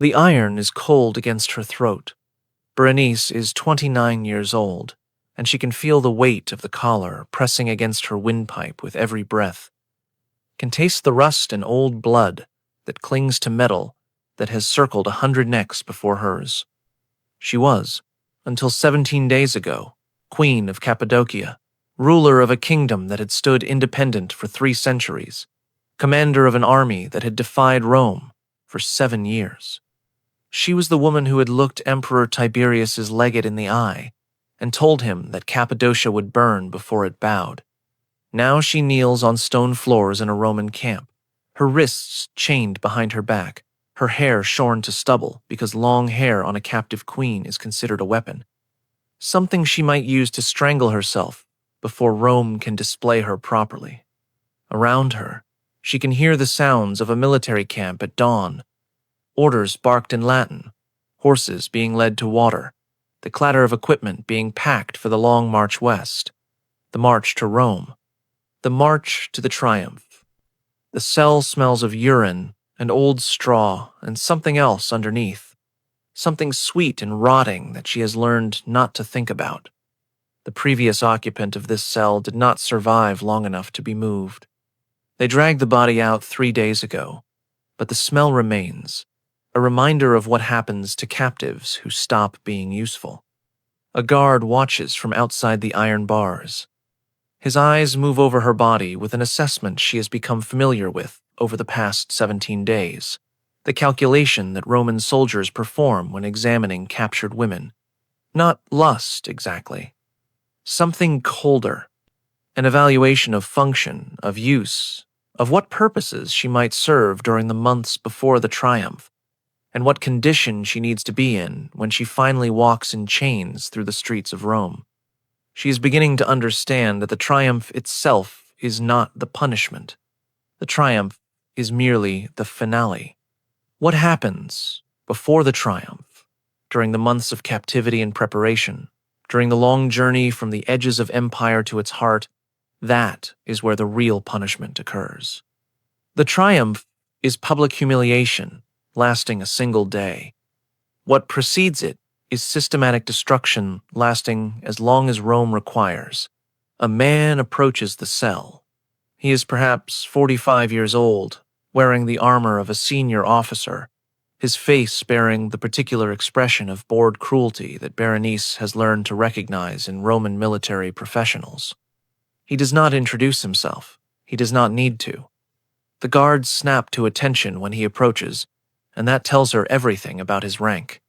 The iron is cold against her throat. Berenice is 29 years old, and she can feel the weight of the collar pressing against her windpipe with every breath. Can taste the rust and old blood that clings to metal that has circled 100 necks before hers. She was, until 17 days ago, Queen of Cappadocia, ruler of a kingdom that had stood independent for 3 centuries, commander of an army that had defied Rome for 7 years. She was the woman who had looked Emperor Tiberius's legate in the eye and told him that Cappadocia would burn before it bowed. Now she kneels on stone floors in a Roman camp, her wrists chained behind her back, her hair shorn to stubble because long hair on a captive queen is considered a weapon. Something she might use to strangle herself before Rome can display her properly. Around her, she can hear the sounds of a military camp at dawn. Orders barked in Latin, horses being led to water, the clatter of equipment being packed for the long march west, the march to Rome, the march to the triumph. The cell smells of urine and old straw and something else underneath, something sweet and rotting that she has learned not to think about. The previous occupant of this cell did not survive long enough to be moved. They dragged the body out 3 days ago, but the smell remains, a reminder of what happens to captives who stop being useful. A guard watches from outside the iron bars. His eyes move over her body with an assessment she has become familiar with over the past 17 days, the calculation that Roman soldiers perform when examining captured women. Not lust, exactly. Something colder. An evaluation of function, of use, of what purposes she might serve during the months before the triumph, and what condition she needs to be in when she finally walks in chains through the streets of Rome. She is beginning to understand that the triumph itself is not the punishment. The triumph is merely the finale. What happens before the triumph, during the months of captivity and preparation, during the long journey from the edges of empire to its heart, that is where the real punishment occurs. The triumph is public humiliation, lasting a single day. What precedes it is systematic destruction lasting as long as Rome requires. A man approaches the cell. He is perhaps 45 years old, wearing the armor of a senior officer, his face bearing the particular expression of bored cruelty that Berenice has learned to recognize in Roman military professionals. He does not introduce himself. He does not need to. The guards snap to attention when he approaches, and that tells her everything about his rank.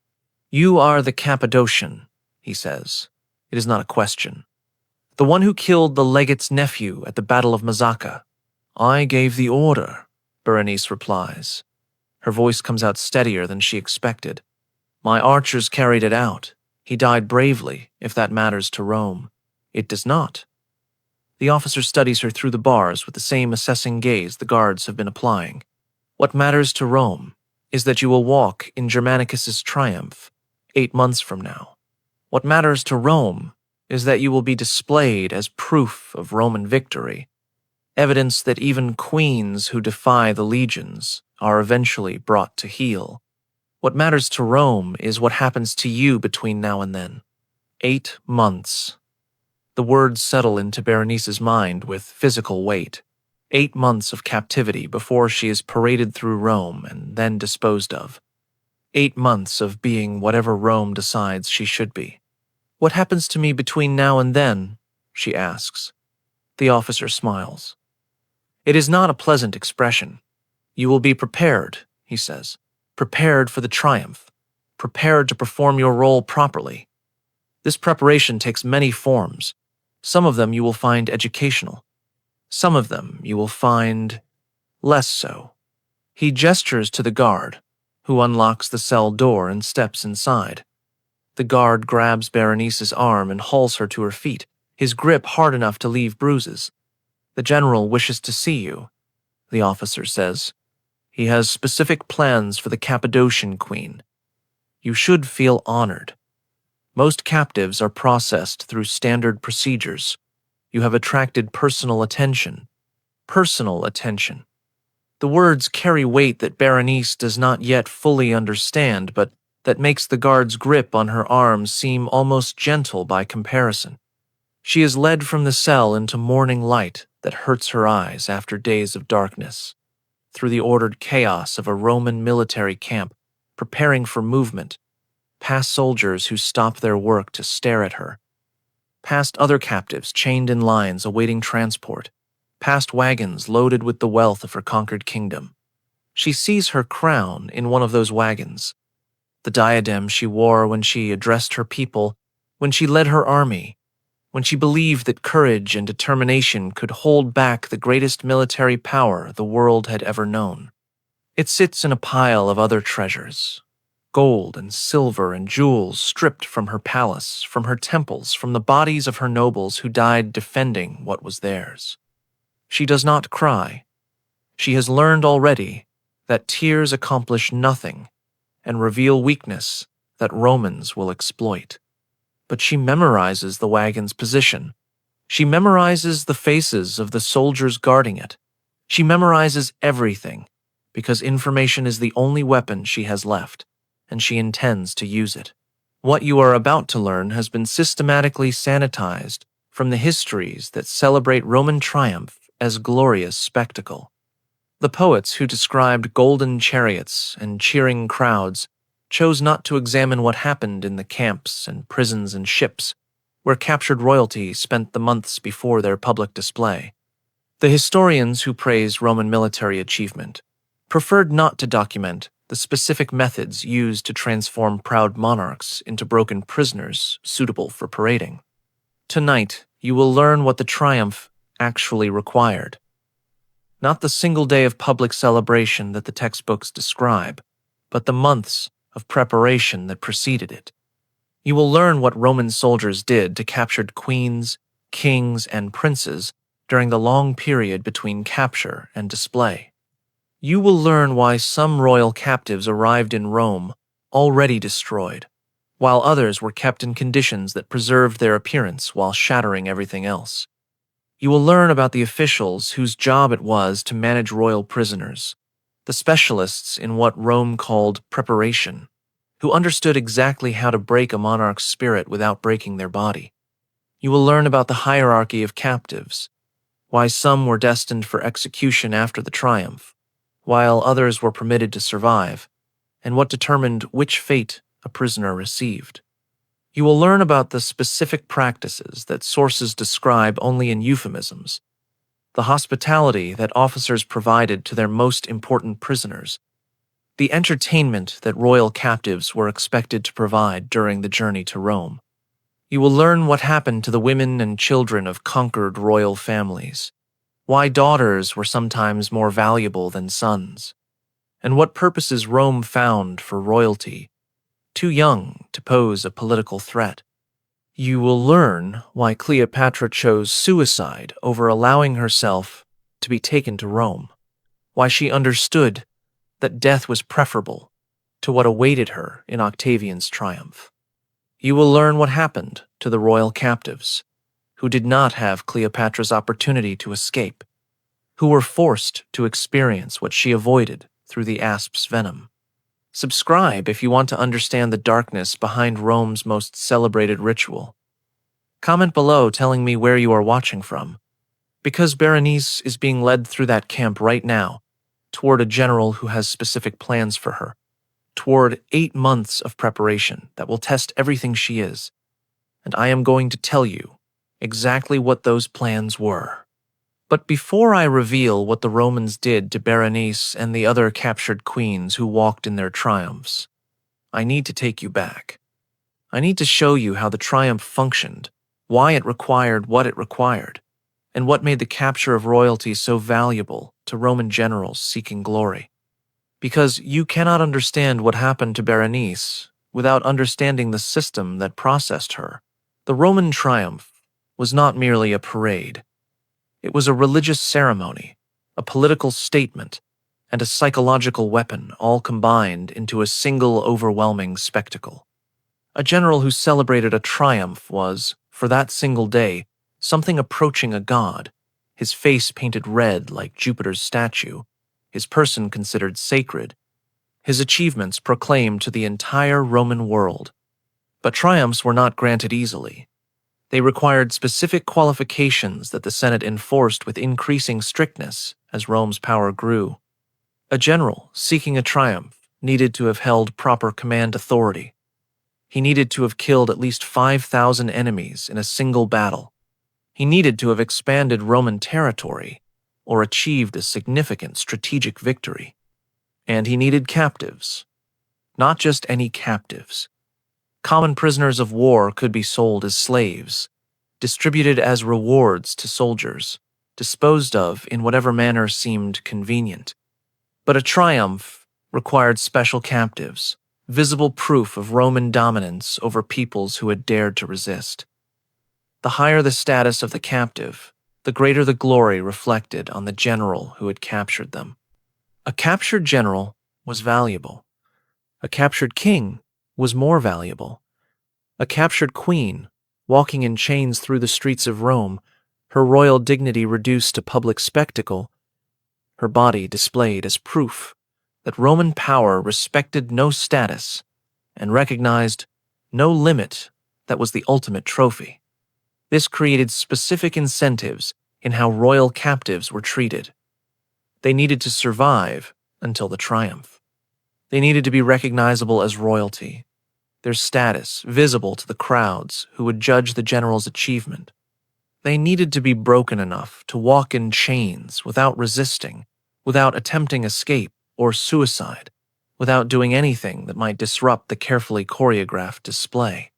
"You are the Cappadocian," he says. It is not a question. "The one who killed the legate's nephew at the Battle of Mazacca." "I gave the order," Berenice replies. Her voice comes out steadier than she expected. "My archers carried it out. He died bravely, if that matters to Rome. It does not." The officer studies her through the bars with the same assessing gaze the guards have been applying. "What matters to Rome is that you will walk in Germanicus's triumph 8 months from now. What matters to Rome is that you will be displayed as proof of Roman victory, evidence that even queens who defy the legions are eventually brought to heel. What matters to Rome is what happens to you between now and then. 8 months. The words settle into Berenice's mind with physical weight. 8 months of captivity before she is paraded through Rome and then disposed of. 8 months of being whatever Rome decides she should be. "What happens to me between now and then?" she asks. The officer smiles. It is not a pleasant expression. "You will be prepared," he says. "Prepared for the triumph. Prepared to perform your role properly. This preparation takes many forms. Some of them you will find educational. Some of them you will find less so." He gestures to the guard, who unlocks the cell door and steps inside. The guard grabs Berenice's arm and hauls her to her feet, his grip hard enough to leave bruises. "The general wishes to see you," the officer says. "He has specific plans for the Cappadocian queen. You should feel honored. Most captives are processed through standard procedures. You have attracted personal attention. Personal attention. The words carry weight that Berenice does not yet fully understand, but that makes the guard's grip on her arms seem almost gentle by comparison. She is led from the cell into morning light that hurts her eyes after days of darkness, through the ordered chaos of a Roman military camp, preparing for movement, past soldiers who stop their work to stare at her, past other captives chained in lines awaiting transport, past wagons loaded with the wealth of her conquered kingdom. She sees her crown in one of those wagons, the diadem she wore when she addressed her people, when she led her army, when she believed that courage and determination could hold back the greatest military power the world had ever known. It sits in a pile of other treasures, gold and silver and jewels stripped from her palace, from her temples, from the bodies of her nobles who died defending what was theirs. She does not cry. She has learned already that tears accomplish nothing and reveal weakness that Romans will exploit. But she memorizes the wagon's position. She memorizes the faces of the soldiers guarding it. She memorizes everything, because information is the only weapon she has left, and she intends to use it. What you are about to learn has been systematically sanitized from the histories that celebrate Roman triumph as glorious spectacle. The poets who described golden chariots and cheering crowds chose not to examine what happened in the camps and prisons and ships where captured royalty spent the months before their public display. The historians who praised Roman military achievement preferred not to document the specific methods used to transform proud monarchs into broken prisoners suitable for parading. Tonight, you will learn what the triumph actually required. Not the single day of public celebration that the textbooks describe, but the months of preparation that preceded it. You will learn what Roman soldiers did to captured queens, kings, and princes during the long period between capture and display. You will learn why some royal captives arrived in Rome already destroyed, while others were kept in conditions that preserved their appearance while shattering everything else. You will learn about the officials whose job it was to manage royal prisoners, the specialists in what Rome called preparation, who understood exactly how to break a monarch's spirit without breaking their body. You will learn about the hierarchy of captives, why some were destined for execution after the triumph, while others were permitted to survive, and what determined which fate a prisoner received. You will learn about the specific practices that sources describe only in euphemisms, the hospitality that officers provided to their most important prisoners, the entertainment that royal captives were expected to provide during the journey to Rome. You will learn what happened to the women and children of conquered royal families, why daughters were sometimes more valuable than sons, and what purposes Rome found for royalty, too young to pose a political threat. You will learn why Cleopatra chose suicide over allowing herself to be taken to Rome, why she understood that death was preferable to what awaited her in Octavian's triumph. You will learn what happened to the royal captives, who did not have Cleopatra's opportunity to escape, who were forced to experience what she avoided through the asp's venom. Subscribe if you want to understand the darkness behind Rome's most celebrated ritual. Comment below telling me where you are watching from, because Berenice is being led through that camp right now, toward a general who has specific plans for her, toward 8 months of preparation that will test everything she is, and I am going to tell you exactly what those plans were. But before I reveal what the Romans did to Berenice and the other captured queens who walked in their triumphs, I need to take you back. I need to show you how the triumph functioned, why it required what it required, and what made the capture of royalty so valuable to Roman generals seeking glory. Because you cannot understand what happened to Berenice without understanding the system that processed her. The Roman triumph was not merely a parade. It was a religious ceremony, a political statement, and a psychological weapon all combined into a single overwhelming spectacle. A general who celebrated a triumph was, for that single day, something approaching a god, his face painted red like Jupiter's statue, his person considered sacred, his achievements proclaimed to the entire Roman world. But triumphs were not granted easily. They required specific qualifications that the Senate enforced with increasing strictness as Rome's power grew. A general seeking a triumph needed to have held proper command authority. He needed to have killed at least 5,000 enemies in a single battle. He needed to have expanded Roman territory or achieved a significant strategic victory. And he needed captives. Not just any captives. Common prisoners of war could be sold as slaves, distributed as rewards to soldiers, disposed of in whatever manner seemed convenient. But a triumph required special captives, visible proof of Roman dominance over peoples who had dared to resist. The higher the status of the captive, the greater the glory reflected on the general who had captured them. A captured general was valuable. A captured king was more valuable. A captured queen, walking in chains through the streets of Rome, her royal dignity reduced to public spectacle, her body displayed as proof that Roman power respected no status and recognized no limit that was the ultimate trophy. This created specific incentives in how royal captives were treated. They needed to survive until the triumph. They needed to be recognizable as royalty, their status visible to the crowds who would judge the general's achievement. They needed to be broken enough to walk in chains without resisting, without attempting escape or suicide, without doing anything that might disrupt the carefully choreographed display.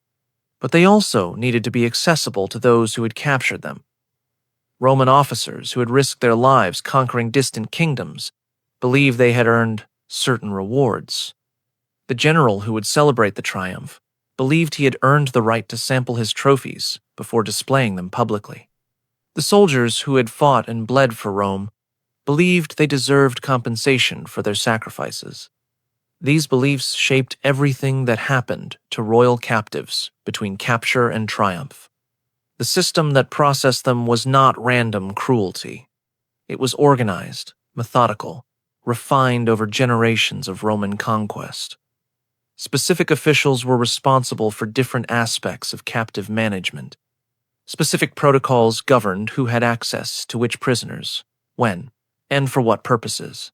But they also needed to be accessible to those who had captured them. Roman officers who had risked their lives conquering distant kingdoms believed they had earned certain rewards. The general who would celebrate the triumph believed he had earned the right to sample his trophies before displaying them publicly. The soldiers who had fought and bled for Rome believed they deserved compensation for their sacrifices. These beliefs shaped everything that happened to royal captives between capture and triumph. The system that processed them was not random cruelty. It was organized, methodical, refined over generations of Roman conquest. Specific officials were responsible for different aspects of captive management. Specific protocols governed who had access to which prisoners, when, and for what purposes.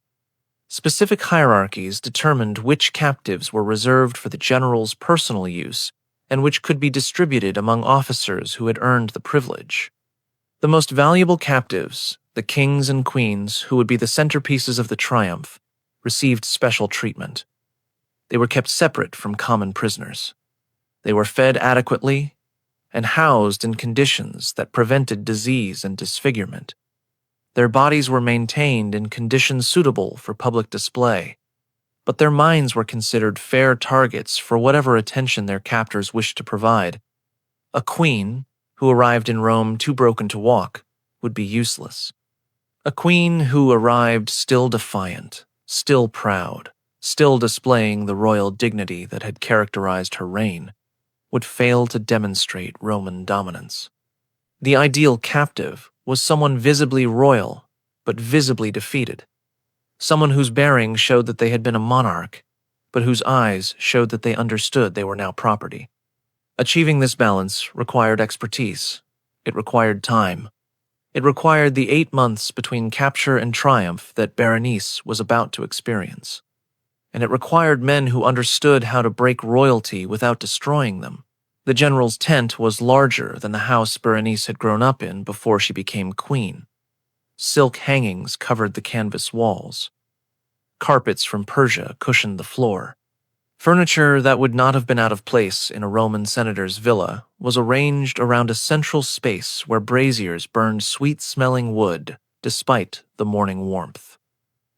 Specific hierarchies determined which captives were reserved for the general's personal use and which could be distributed among officers who had earned the privilege. The most valuable captives, the kings and queens who would be the centerpieces of the triumph, received special treatment. They were kept separate from common prisoners. They were fed adequately and housed in conditions that prevented disease and disfigurement. Their bodies were maintained in conditions suitable for public display, but their minds were considered fair targets for whatever attention their captors wished to provide. A queen, who arrived in Rome too broken to walk, would be useless. A queen who arrived still defiant, still proud, still displaying the royal dignity that had characterized her reign, would fail to demonstrate Roman dominance. The ideal captive was someone visibly royal, but visibly defeated. Someone whose bearing showed that they had been a monarch, but whose eyes showed that they understood they were now property. Achieving this balance required expertise. It required time. It required the 8 months between capture and triumph that Berenice was about to experience. And it required men who understood how to break royalty without destroying them. The general's tent was larger than the house Berenice had grown up in before she became queen. Silk hangings covered the canvas walls. Carpets from Persia cushioned the floor. Furniture that would not have been out of place in a Roman senator's villa was arranged around a central space where braziers burned sweet-smelling wood despite the morning warmth.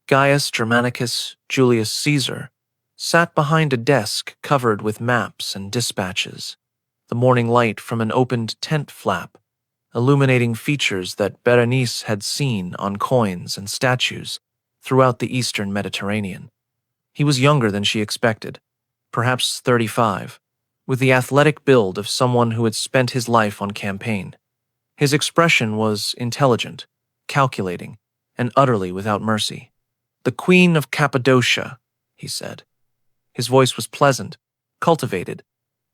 Gaius Germanicus Julius Caesar sat behind a desk covered with maps and dispatches, the morning light from an opened tent flap, illuminating features that Berenice had seen on coins and statues throughout the eastern Mediterranean. He was younger than she expected, perhaps 35, with the athletic build of someone who had spent his life on campaign. His expression was intelligent, calculating, and utterly without mercy. "The Queen of Cappadocia," he said. His voice was pleasant, cultivated,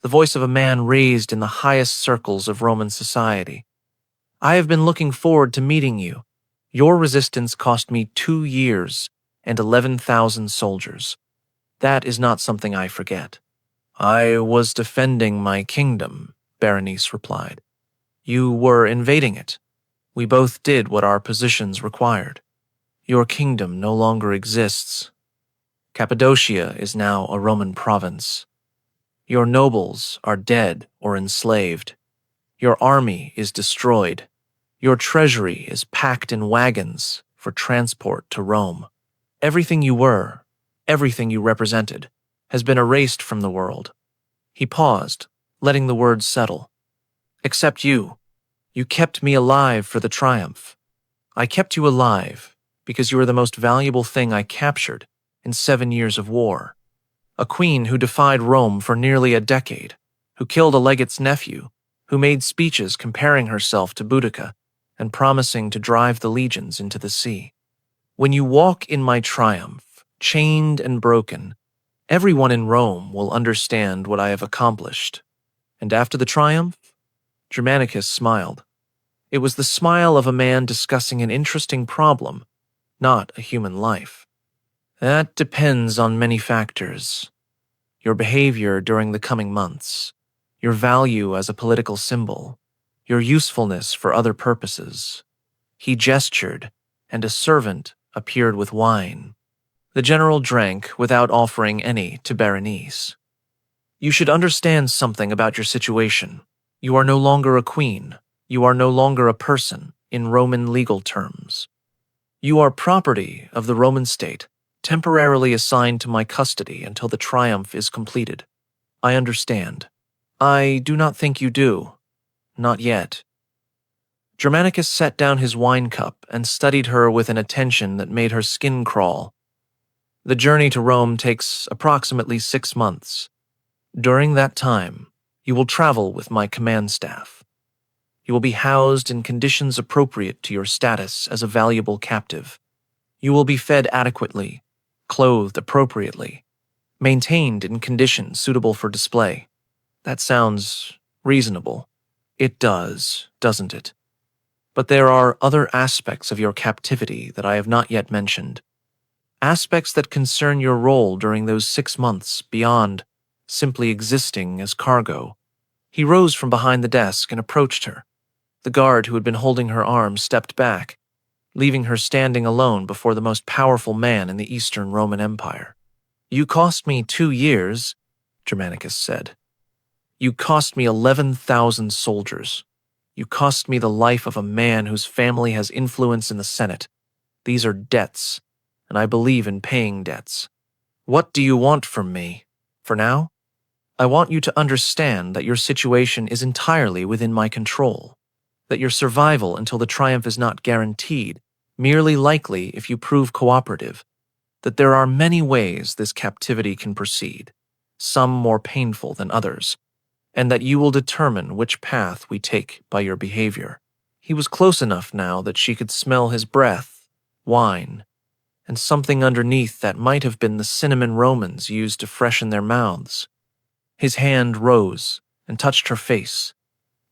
the voice of a man raised in the highest circles of Roman society. "I have been looking forward to meeting you. Your resistance cost me 2 years and 11,000 soldiers. That is not something I forget." "I was defending my kingdom," Berenice replied. "You were invading it. We both did what our positions required. Your kingdom no longer exists. Cappadocia is now a Roman province. Your nobles are dead or enslaved. Your army is destroyed. Your treasury is packed in wagons for transport to Rome. Everything you were, everything you represented, has been erased from the world." He paused, letting the words settle. "Except you. You kept me alive for the triumph. I kept you alive because you were the most valuable thing I captured in 7 years of war. A queen who defied Rome for nearly a decade, who killed a legate's nephew, who made speeches comparing herself to Boudica and promising to drive the legions into the sea. When you walk in my triumph, chained and broken, everyone in Rome will understand what I have accomplished. And after the triumph?" Germanicus smiled. It was the smile of a man discussing an interesting problem, not a human life. "That depends on many factors. Your behavior during the coming months, your value as a political symbol, your usefulness for other purposes." He gestured, and a servant appeared with wine. The general drank without offering any to Berenice. "You should understand something about your situation. You are no longer a queen. You are no longer a person, in Roman legal terms. You are property of the Roman state, temporarily assigned to my custody until the triumph is completed. I understand. I do not think you do. Not yet." Germanicus set down his wine cup and studied her with an attention that made her skin crawl. "The journey to Rome takes approximately 6 months. During that time, you will travel with my command staff. You will be housed in conditions appropriate to your status as a valuable captive. You will be fed adequately, clothed appropriately, maintained in conditions suitable for display. That sounds reasonable. It does, doesn't it? But there are other aspects of your captivity that I have not yet mentioned. Aspects that concern your role during those 6 months beyond simply existing as cargo." He rose from behind the desk and approached her. The guard who had been holding her arm stepped back, leaving her standing alone before the most powerful man in the Eastern Roman Empire. "You cost me 2 years," Germanicus said. "You cost me 11,000 soldiers. You cost me the life of a man whose family has influence in the Senate. These are debts, and I believe in paying debts. What do you want from me? For now, I want you to understand that your situation is entirely within my control, that your survival until the triumph is not guaranteed, merely likely if you prove cooperative, that there are many ways this captivity can proceed, some more painful than others, and that you will determine which path we take by your behavior." He was close enough now that she could smell his breath, wine, and something underneath that might have been the cinnamon Romans used to freshen their mouths. His hand rose and touched her face,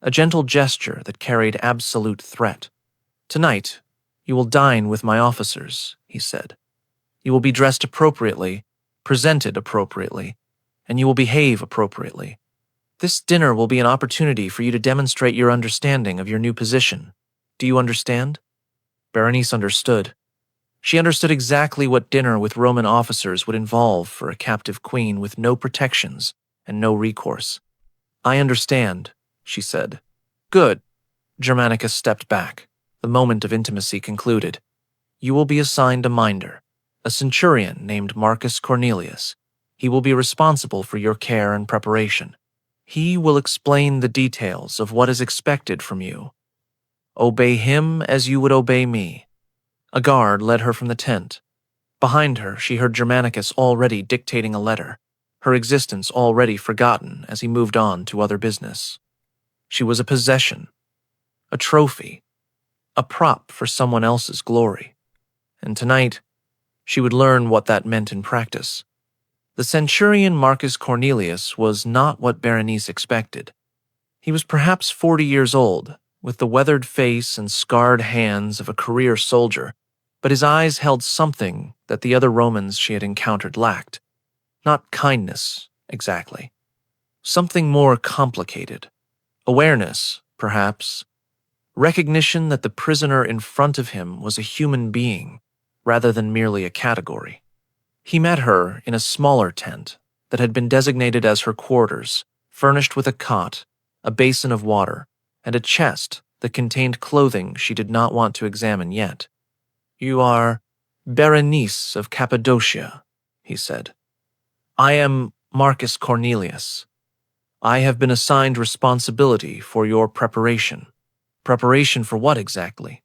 a gentle gesture that carried absolute threat. "Tonight, you will dine with my officers," he said. "You will be dressed appropriately, presented appropriately, and you will behave appropriately. This dinner will be an opportunity for you to demonstrate your understanding of your new position. Do you understand?" Berenice understood. She understood exactly what dinner with Roman officers would involve for a captive queen with no protections and no recourse. "I understand," she said. "Good." Germanicus stepped back. The moment of intimacy concluded. "You will be assigned a minder, a centurion named Marcus Cornelius. He will be responsible for your care and preparation. He will explain the details of what is expected from you. Obey him as you would obey me." A guard led her from the tent. Behind her, she heard Germanicus already dictating a letter, her existence already forgotten as he moved on to other business. She was a possession, a trophy, a prop for someone else's glory. And tonight, She would learn what that meant in practice. The centurion Marcus Cornelius was not what Berenice expected. He was perhaps 40 years old, with the weathered face and scarred hands of a career soldier, but his eyes held something that the other Romans she had encountered lacked. Not kindness, exactly. Something more complicated. Awareness, perhaps. Recognition that the prisoner in front of him was a human being, rather than merely a category. He met her in a smaller tent that had been designated as her quarters, furnished with a cot, a basin of water, and a chest that contained clothing she did not want to examine yet. "You are Berenice of Cappadocia," he said. "I am Marcus Cornelius. I have been assigned responsibility for your preparation." Preparation for what exactly?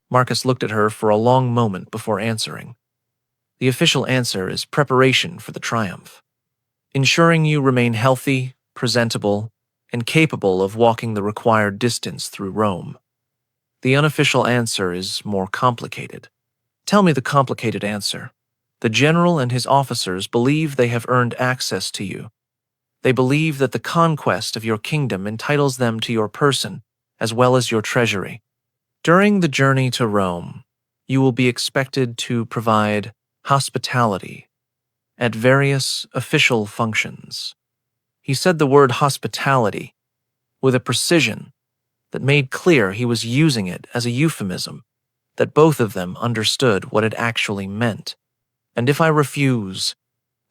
Marcus looked at her for a long moment before answering. The official answer is preparation for the triumph. Ensuring you remain healthy, presentable, and capable of walking the required distance through Rome. The unofficial answer is more complicated. Tell me the complicated answer. The general and his officers believe they have earned access to you. They believe that the conquest of your kingdom entitles them to your person, as well as your treasury. During the journey to Rome, you will be expected to provide hospitality at various official functions. He said the word hospitality with a precision that made clear he was using it as a euphemism, that both of them understood what it actually meant. And if I refuse,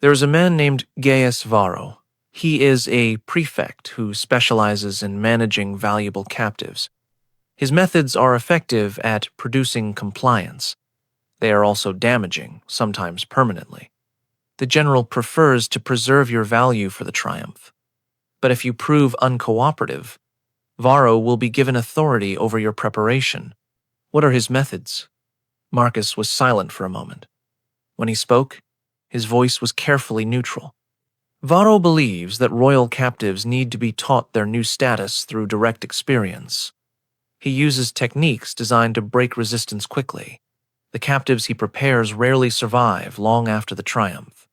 there is a man named Gaius Varro. He is a prefect who specializes in managing valuable captives. His methods are effective at producing compliance. They are also damaging, sometimes permanently. The general prefers to preserve your value for the triumph. But if you prove uncooperative, Varro will be given authority over your preparation. What are his methods? Marcus was silent for a moment. When he spoke, his voice was carefully neutral. Varro believes that royal captives need to be taught their new status through direct experience. He uses techniques designed to break resistance quickly. The captives he prepares rarely survive long after the triumph.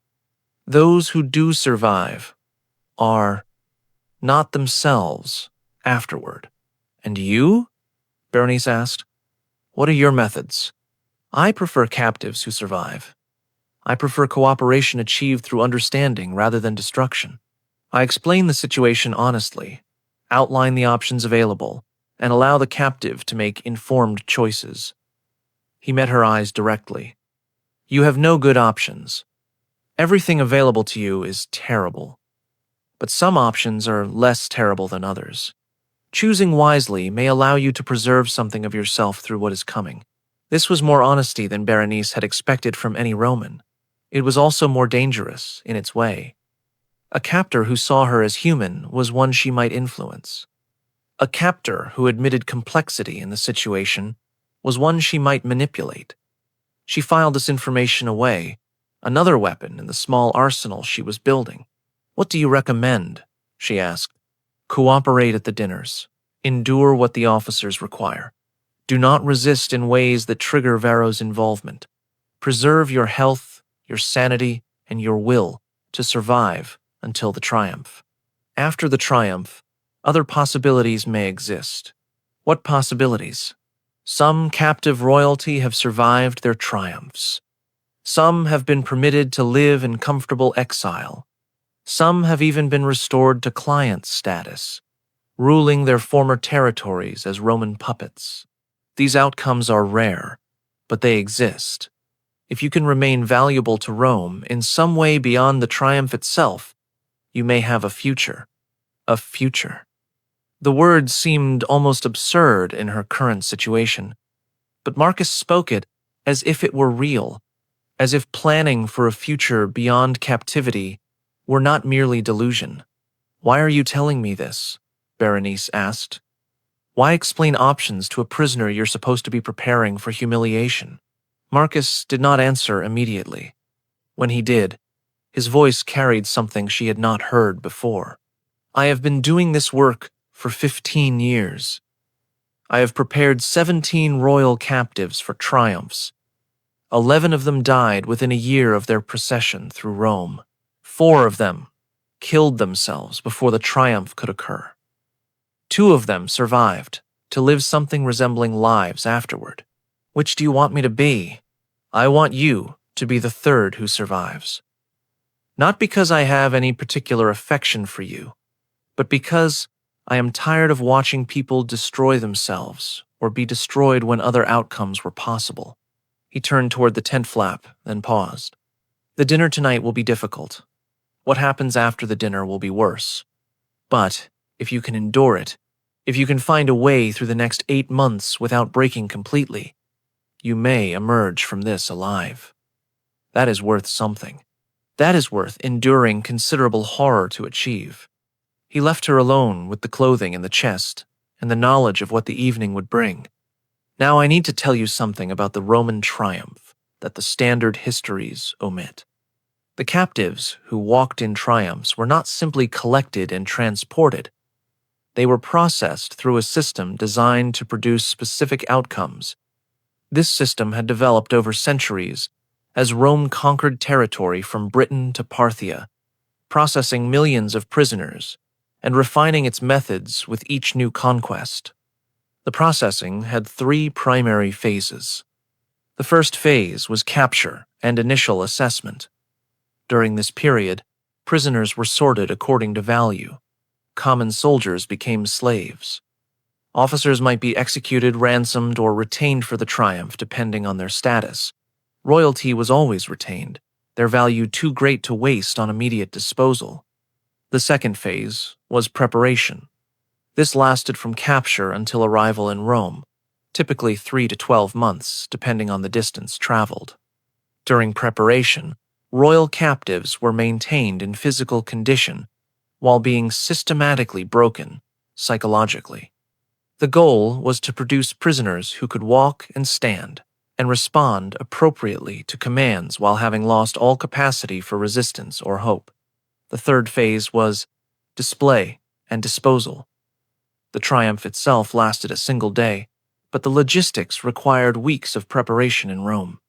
Those who do survive are not themselves afterward. And you? Berenice asked. What are your methods? I prefer captives who survive. I prefer cooperation achieved through understanding rather than destruction. I explain the situation honestly, outline the options available, and allow the captive to make informed choices. He met her eyes directly. You have no good options. Everything available to you is terrible. But some options are less terrible than others. Choosing wisely may allow you to preserve something of yourself through what is coming. This was more honesty than Berenice had expected from any Roman. It was also more dangerous, in its way. A captor who saw her as human was one she might influence. A captor who admitted complexity in the situation was one she might manipulate. She filed this information away, another weapon in the small arsenal she was building. What do you recommend? She asked. Cooperate at the dinners. Endure what the officers require. Do not resist in ways that trigger Varro's involvement. Preserve your health, your sanity, and your will to survive until the triumph. After the triumph, other possibilities may exist. What possibilities? Some captive royalty have survived their triumphs. Some have been permitted to live in comfortable exile. Some have even been restored to client status, ruling their former territories as Roman puppets. These outcomes are rare, but they exist. If you can remain valuable to Rome in some way beyond the triumph itself, you may have a future. A future. The word seemed almost absurd in her current situation, but Marcus spoke it as if it were real, as if planning for a future beyond captivity were not merely delusion. Why are you telling me this? Berenice asked. Why explain options to a prisoner you're supposed to be preparing for humiliation? Marcus did not answer immediately. When he did, his voice carried something she had not heard before. I have been doing this work for 15 years. I have prepared 17 royal captives for triumphs. 11 of them died within a year of their procession through Rome. 4 of them killed themselves before the triumph could occur. 2 of them survived to live something resembling lives afterward. Which do you want me to be? I want you to be the 3rd who survives. Not because I have any particular affection for you, but because I am tired of watching people destroy themselves or be destroyed when other outcomes were possible. He turned toward the tent flap, then paused. The dinner tonight will be difficult. What happens after the dinner will be worse. But if you can endure it, if you can find a way through the next 8 months without breaking completely, you may emerge from this alive. That is worth something. That is worth enduring considerable horror to achieve. He left her alone with the clothing and the chest, and the knowledge of what the evening would bring. Now I need to tell you something about the Roman triumph that the standard histories omit. The captives who walked in triumphs were not simply collected and transported. They were processed through a system designed to produce specific outcomes. This system had developed over centuries as Rome conquered territory from Britain to Parthia, processing millions of prisoners and refining its methods with each new conquest. The processing had 3 primary phases. The first phase was capture and initial assessment. During this period, prisoners were sorted according to value. Common soldiers became slaves. Officers might be executed, ransomed, or retained for the triumph depending on their status. Royalty was always retained, their value too great to waste on immediate disposal. The second phase was preparation. This lasted from capture until arrival in Rome, typically 3 to 12 months, depending on the distance traveled. During preparation, royal captives were maintained in physical condition while being systematically broken psychologically. The goal was to produce prisoners who could walk and stand and respond appropriately to commands while having lost all capacity for resistance or hope. The third phase was display and disposal. The triumph itself lasted a single day, but the logistics required weeks of preparation in Rome.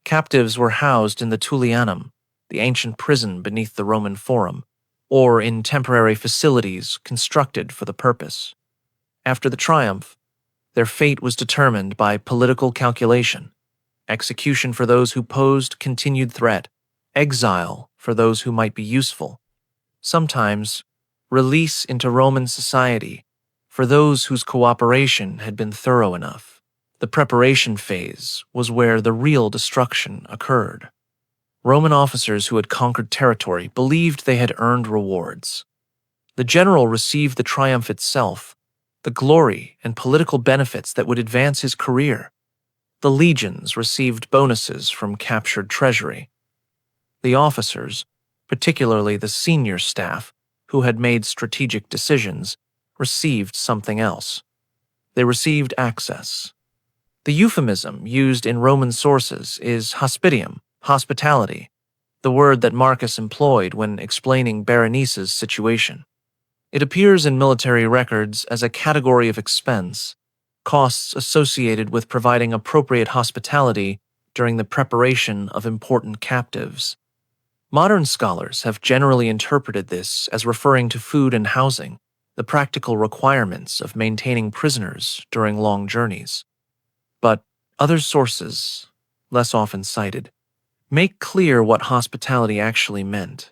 Captives were housed in the Tullianum, the ancient prison beneath the Roman Forum, or in temporary facilities constructed for the purpose. After the triumph, their fate was determined by political calculation, execution for those who posed continued threat, exile for those who might be useful, sometimes release into Roman society for those whose cooperation had been thorough enough. The preparation phase was where the real destruction occurred. Roman officers who had conquered territory believed they had earned rewards. The general received the triumph itself, the glory and political benefits that would advance his career. The legions received bonuses from captured treasury. The officers, particularly the senior staff, who had made strategic decisions, received something else. They received access. The euphemism used in Roman sources is hospitium, hospitality, the word that Marcus employed when explaining Berenice's situation. It appears in military records as a category of expense, costs associated with providing appropriate hospitality during the preparation of important captives. Modern scholars have generally interpreted this as referring to food and housing, the practical requirements of maintaining prisoners during long journeys. But other sources, less often cited, make clear what hospitality actually meant.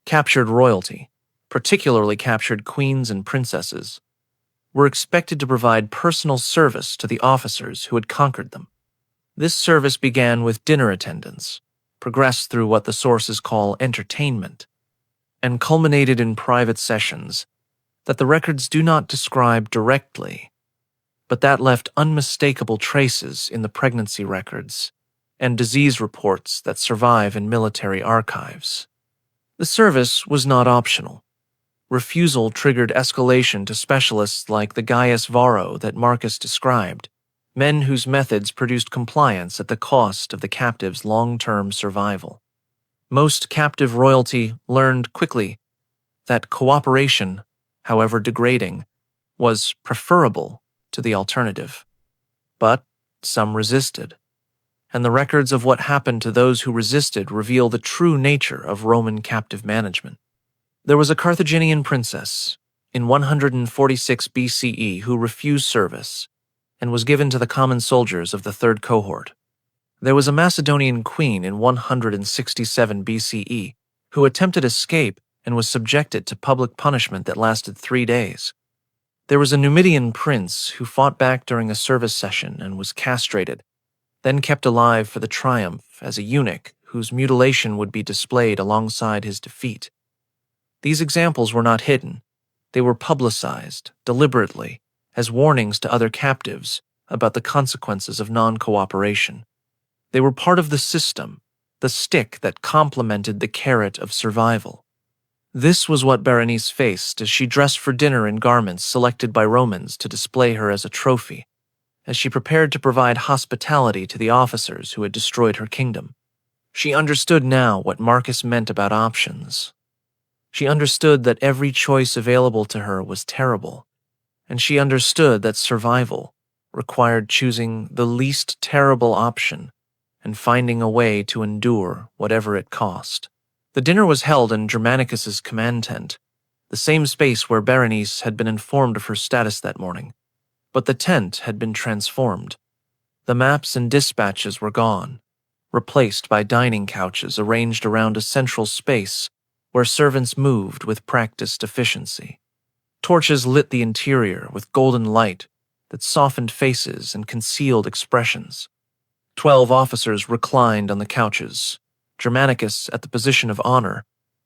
Captured royalty, particularly captured queens and princesses, were expected to provide personal service to the officers who had conquered them. This service began with dinner attendance, progressed through what the sources call entertainment, and culminated in private sessions that the records do not describe directly, but that left unmistakable traces in the pregnancy records and disease reports that survive in military archives. The service was not optional. Refusal triggered escalation to specialists like the Gaius Varro that Marcus described, men whose methods produced compliance at the cost of the captive's long-term survival. Most captive royalty learned quickly that cooperation, however degrading, was preferable to the alternative. But some resisted, and the records of what happened to those who resisted reveal the true nature of Roman captive management. There was a Carthaginian princess in 146 BCE who refused service and was given to the common soldiers of the third cohort. There was a Macedonian queen in 167 BCE who attempted escape and was subjected to public punishment that lasted 3 days. There was a Numidian prince who fought back during a service session and was castrated, then kept alive for the triumph as a eunuch whose mutilation would be displayed alongside his defeat. These examples were not hidden. They were publicized, deliberately, as warnings to other captives about the consequences of non-cooperation. They were part of the system, the stick that complemented the carrot of survival. This was what Berenice faced as she dressed for dinner in garments selected by Romans to display her as a trophy, as she prepared to provide hospitality to the officers who had destroyed her kingdom. She understood now what Marcus meant about options. She understood that every choice available to her was terrible, and she understood that survival required choosing the least terrible option and finding a way to endure whatever it cost. The dinner was held in Germanicus's command tent, the same space where Berenice had been informed of her status that morning. But the tent had been transformed. The maps and dispatches were gone, replaced by dining couches arranged around a central space where servants moved with practiced efficiency. Torches lit the interior with golden light that softened faces and concealed expressions. 12 officers reclined on the couches, Germanicus at the position of honor,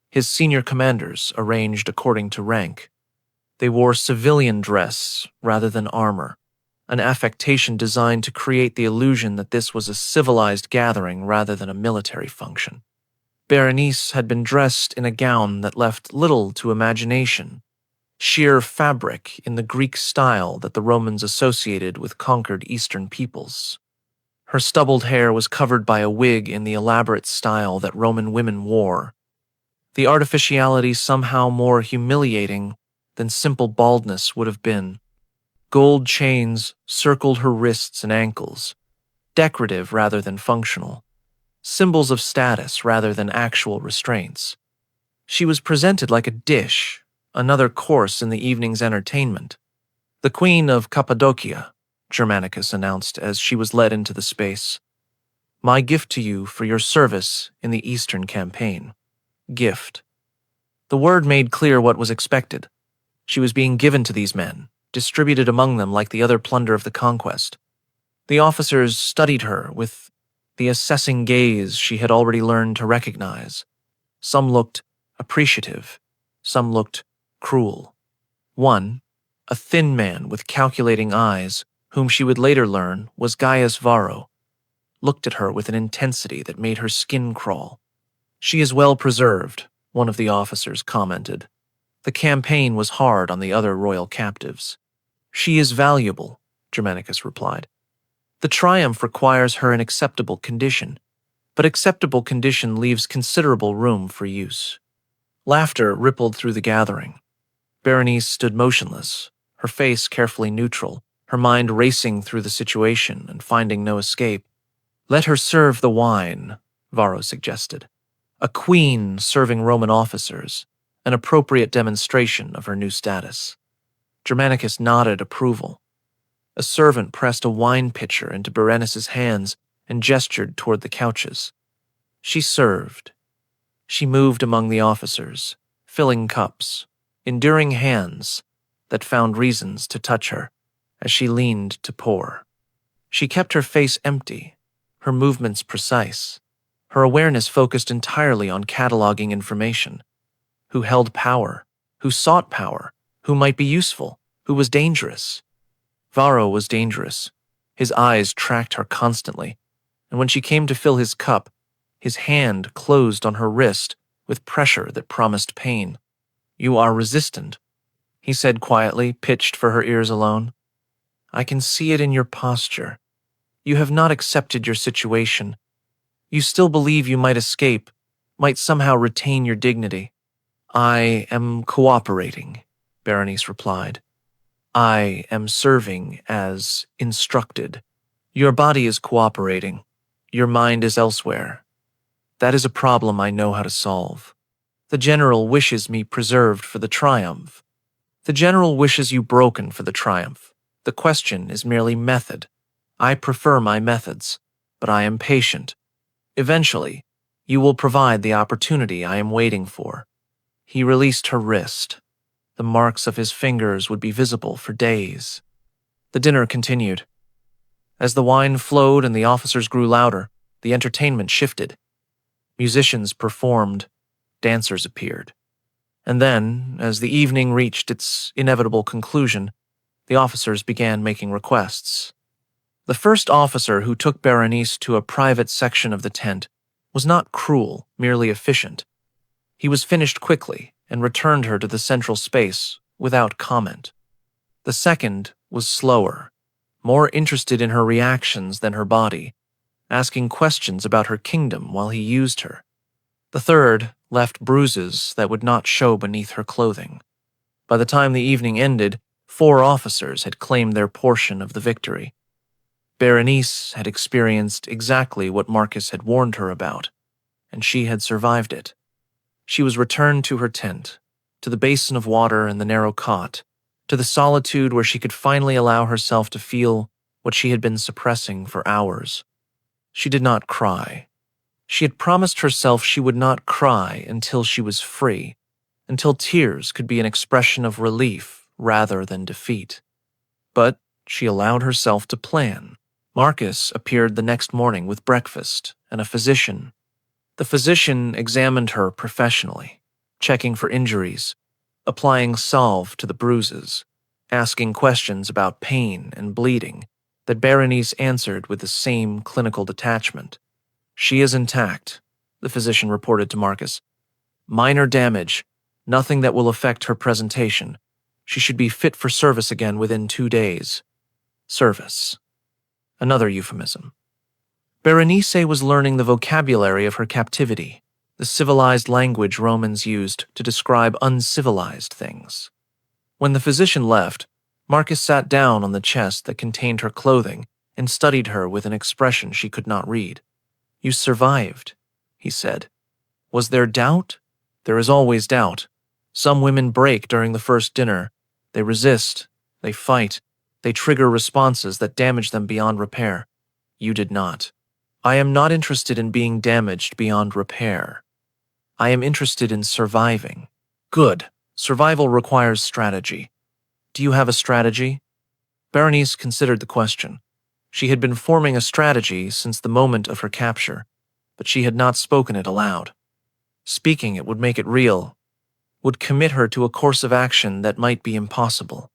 his senior commanders arranged according to rank. They wore civilian dress rather than armor, an affectation designed to create the illusion that this was a civilized gathering rather than a military function. Berenice had been dressed in a gown that left little to imagination, sheer fabric in the Greek style that the Romans associated with conquered Eastern peoples. Her stubbled hair was covered by a wig in the elaborate style that Roman women wore, the artificiality somehow more humiliating than simple baldness would have been. Gold chains circled her wrists and ankles, decorative rather than functional, symbols of status rather than actual restraints. She was presented like a dish, another course in the evening's entertainment. The Queen of Cappadocia, Germanicus announced as she was led into the space. My gift to you for your service in the Eastern campaign. Gift. The word made clear what was expected. She was being given to these men, distributed among them like the other plunder of the conquest. The officers studied her with the assessing gaze she had already learned to recognize. Some looked appreciative, some looked cruel. One, a thin man with calculating eyes, whom she would later learn was Gaius Varro, looked at her with an intensity that made her skin crawl. She is well preserved, one of the officers commented. The campaign was hard on the other royal captives. She is valuable, Germanicus replied. The triumph requires her in acceptable condition, but acceptable condition leaves considerable room for use. Laughter rippled through the gathering. Berenice stood motionless, her face carefully neutral, her mind racing through the situation and finding no escape. Let her serve the wine, Varro suggested. A queen serving Roman officers, an appropriate demonstration of her new status. Germanicus nodded approval. A servant pressed a wine pitcher into Berenice's hands and gestured toward the couches. She served. She moved among the officers, filling cups, enduring hands that found reasons to touch her as she leaned to pour. She kept her face empty, her movements precise, her awareness focused entirely on cataloging information. Who held power, who sought power, who might be useful, who was dangerous. Varro was dangerous. His eyes tracked her constantly, and when she came to fill his cup, his hand closed on her wrist with pressure that promised pain. You are resistant, he said quietly, pitched for her ears alone. I can see it in your posture. You have not accepted your situation. You still believe you might escape, might somehow retain your dignity. I am cooperating, Berenice replied. I am serving as instructed. Your body is cooperating. Your mind is elsewhere. That is a problem I know how to solve. The general wishes me preserved for the triumph. The general wishes you broken for the triumph. The question is merely method. I prefer my methods, but I am patient. Eventually, you will provide the opportunity I am waiting for." He released her wrist. The marks of his fingers would be visible for days. The dinner continued. As the wine flowed and the officers grew louder, the entertainment shifted. Musicians performed, dancers appeared. And then, as the evening reached its inevitable conclusion, the officers began making requests. The first officer who took Berenice to a private section of the tent was not cruel, merely efficient. He was finished quickly and returned her to the central space without comment. The second was slower, more interested in her reactions than her body, asking questions about her kingdom while he used her. The third left bruises that would not show beneath her clothing. By the time the evening ended, 4 officers had claimed their portion of the victory. Berenice had experienced exactly what Marcus had warned her about, and she had survived it. She was returned to her tent, to the basin of water and the narrow cot, to the solitude where she could finally allow herself to feel what she had been suppressing for hours. She did not cry. She had promised herself she would not cry until she was free, until tears could be an expression of relief rather than defeat. But she allowed herself to plan. Marcus appeared the next morning with breakfast and a physician. The physician examined her professionally, checking for injuries, applying salve to the bruises, asking questions about pain and bleeding that Berenice answered with the same clinical detachment. "She is intact," the physician reported to Marcus. "Minor damage, nothing that will affect her presentation. She should be fit for service again within 2 days." Service. Another euphemism. Berenice was learning the vocabulary of her captivity, the civilized language Romans used to describe uncivilized things. When the physician left, Marcus sat down on the chest that contained her clothing and studied her with an expression she could not read. "You survived," he said. "Was there doubt? There is always doubt. Some women break during the first dinner. They resist, they fight, they trigger responses that damage them beyond repair. You did not. I am not interested in being damaged beyond repair. I am interested in surviving." "Good. Survival requires strategy. Do you have a strategy?" Berenice considered the question. She had been forming a strategy since the moment of her capture, but she had not spoken it aloud. Speaking it would make it real, would commit her to a course of action that might be impossible.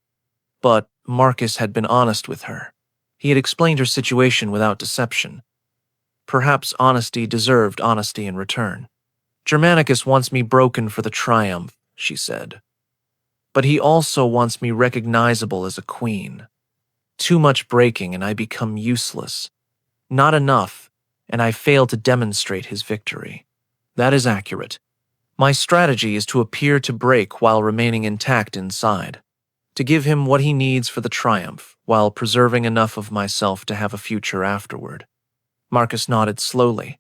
But Marcus had been honest with her. He had explained her situation without deception. Perhaps honesty deserved honesty in return. "Germanicus wants me broken for the triumph," she said. "But he also wants me recognizable as a queen. Too much breaking and I become useless. Not enough, and I fail to demonstrate his victory." "That is accurate. My strategy is to appear to break while remaining intact inside, to give him what he needs for the triumph, while preserving enough of myself to have a future afterward." Marcus nodded slowly.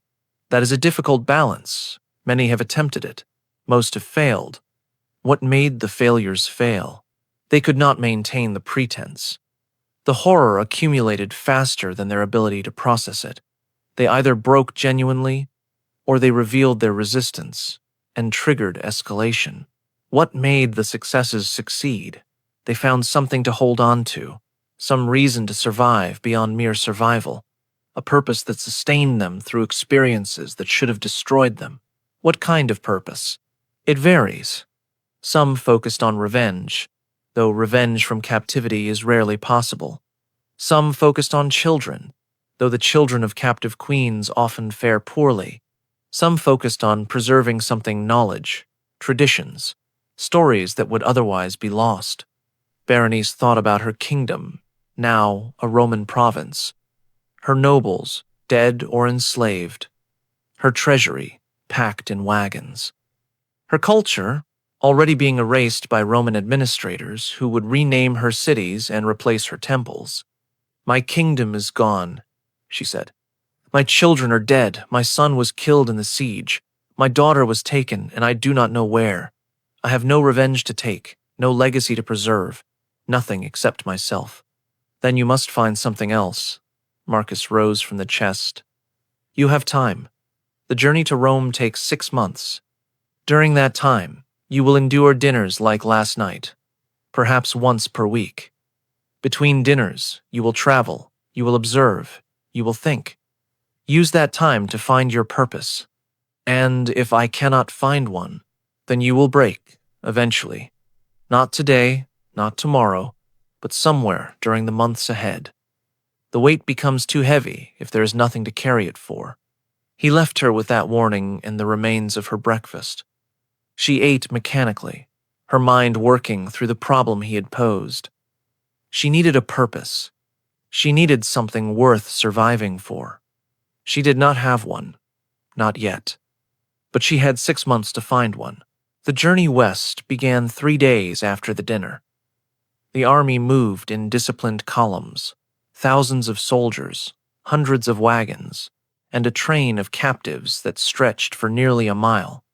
"That is a difficult balance. Many have attempted it. Most have failed. What made the failures fail? They could not maintain the pretense. The horror accumulated faster than their ability to process it. They either broke genuinely, or they revealed their resistance and triggered escalation. What made the successes succeed? They found something to hold on to, some reason to survive beyond mere survival, a purpose that sustained them through experiences that should have destroyed them. What kind of purpose? It varies. Some focused on revenge, though revenge from captivity is rarely possible. Some focused on children, though the children of captive queens often fare poorly. Some focused on preserving something knowledge, traditions, stories that would otherwise be lost. Berenice thought about her kingdom, now a Roman province, her nobles, dead or enslaved, her treasury, packed in wagons, her culture, already being erased by Roman administrators who would rename her cities and replace her temples. "My kingdom is gone," she said. My children are dead. My son was killed in the siege. My daughter was taken, and I do not know where. I have no revenge to take, no legacy to preserve, nothing except myself. Then you must find something else. Marcus rose from the chest. You have time. The journey to Rome takes 6 months. During that time, you will endure dinners like last night, perhaps once per week. Between dinners, you will travel, you will observe, you will think. Use that time to find your purpose. And if I cannot find one, then you will break, eventually. Not today, not tomorrow, but somewhere during the months ahead. The weight becomes too heavy if there is nothing to carry it for. He left her with that warning and the remains of her breakfast. She ate mechanically, her mind working through the problem he had posed. She needed a purpose. She needed something worth surviving for. She did not have one, not yet. But she had 6 months to find one. The journey west began 3 days after the dinner. The army moved in disciplined columns, thousands of soldiers, hundreds of wagons, and a train of captives that stretched for nearly a mile.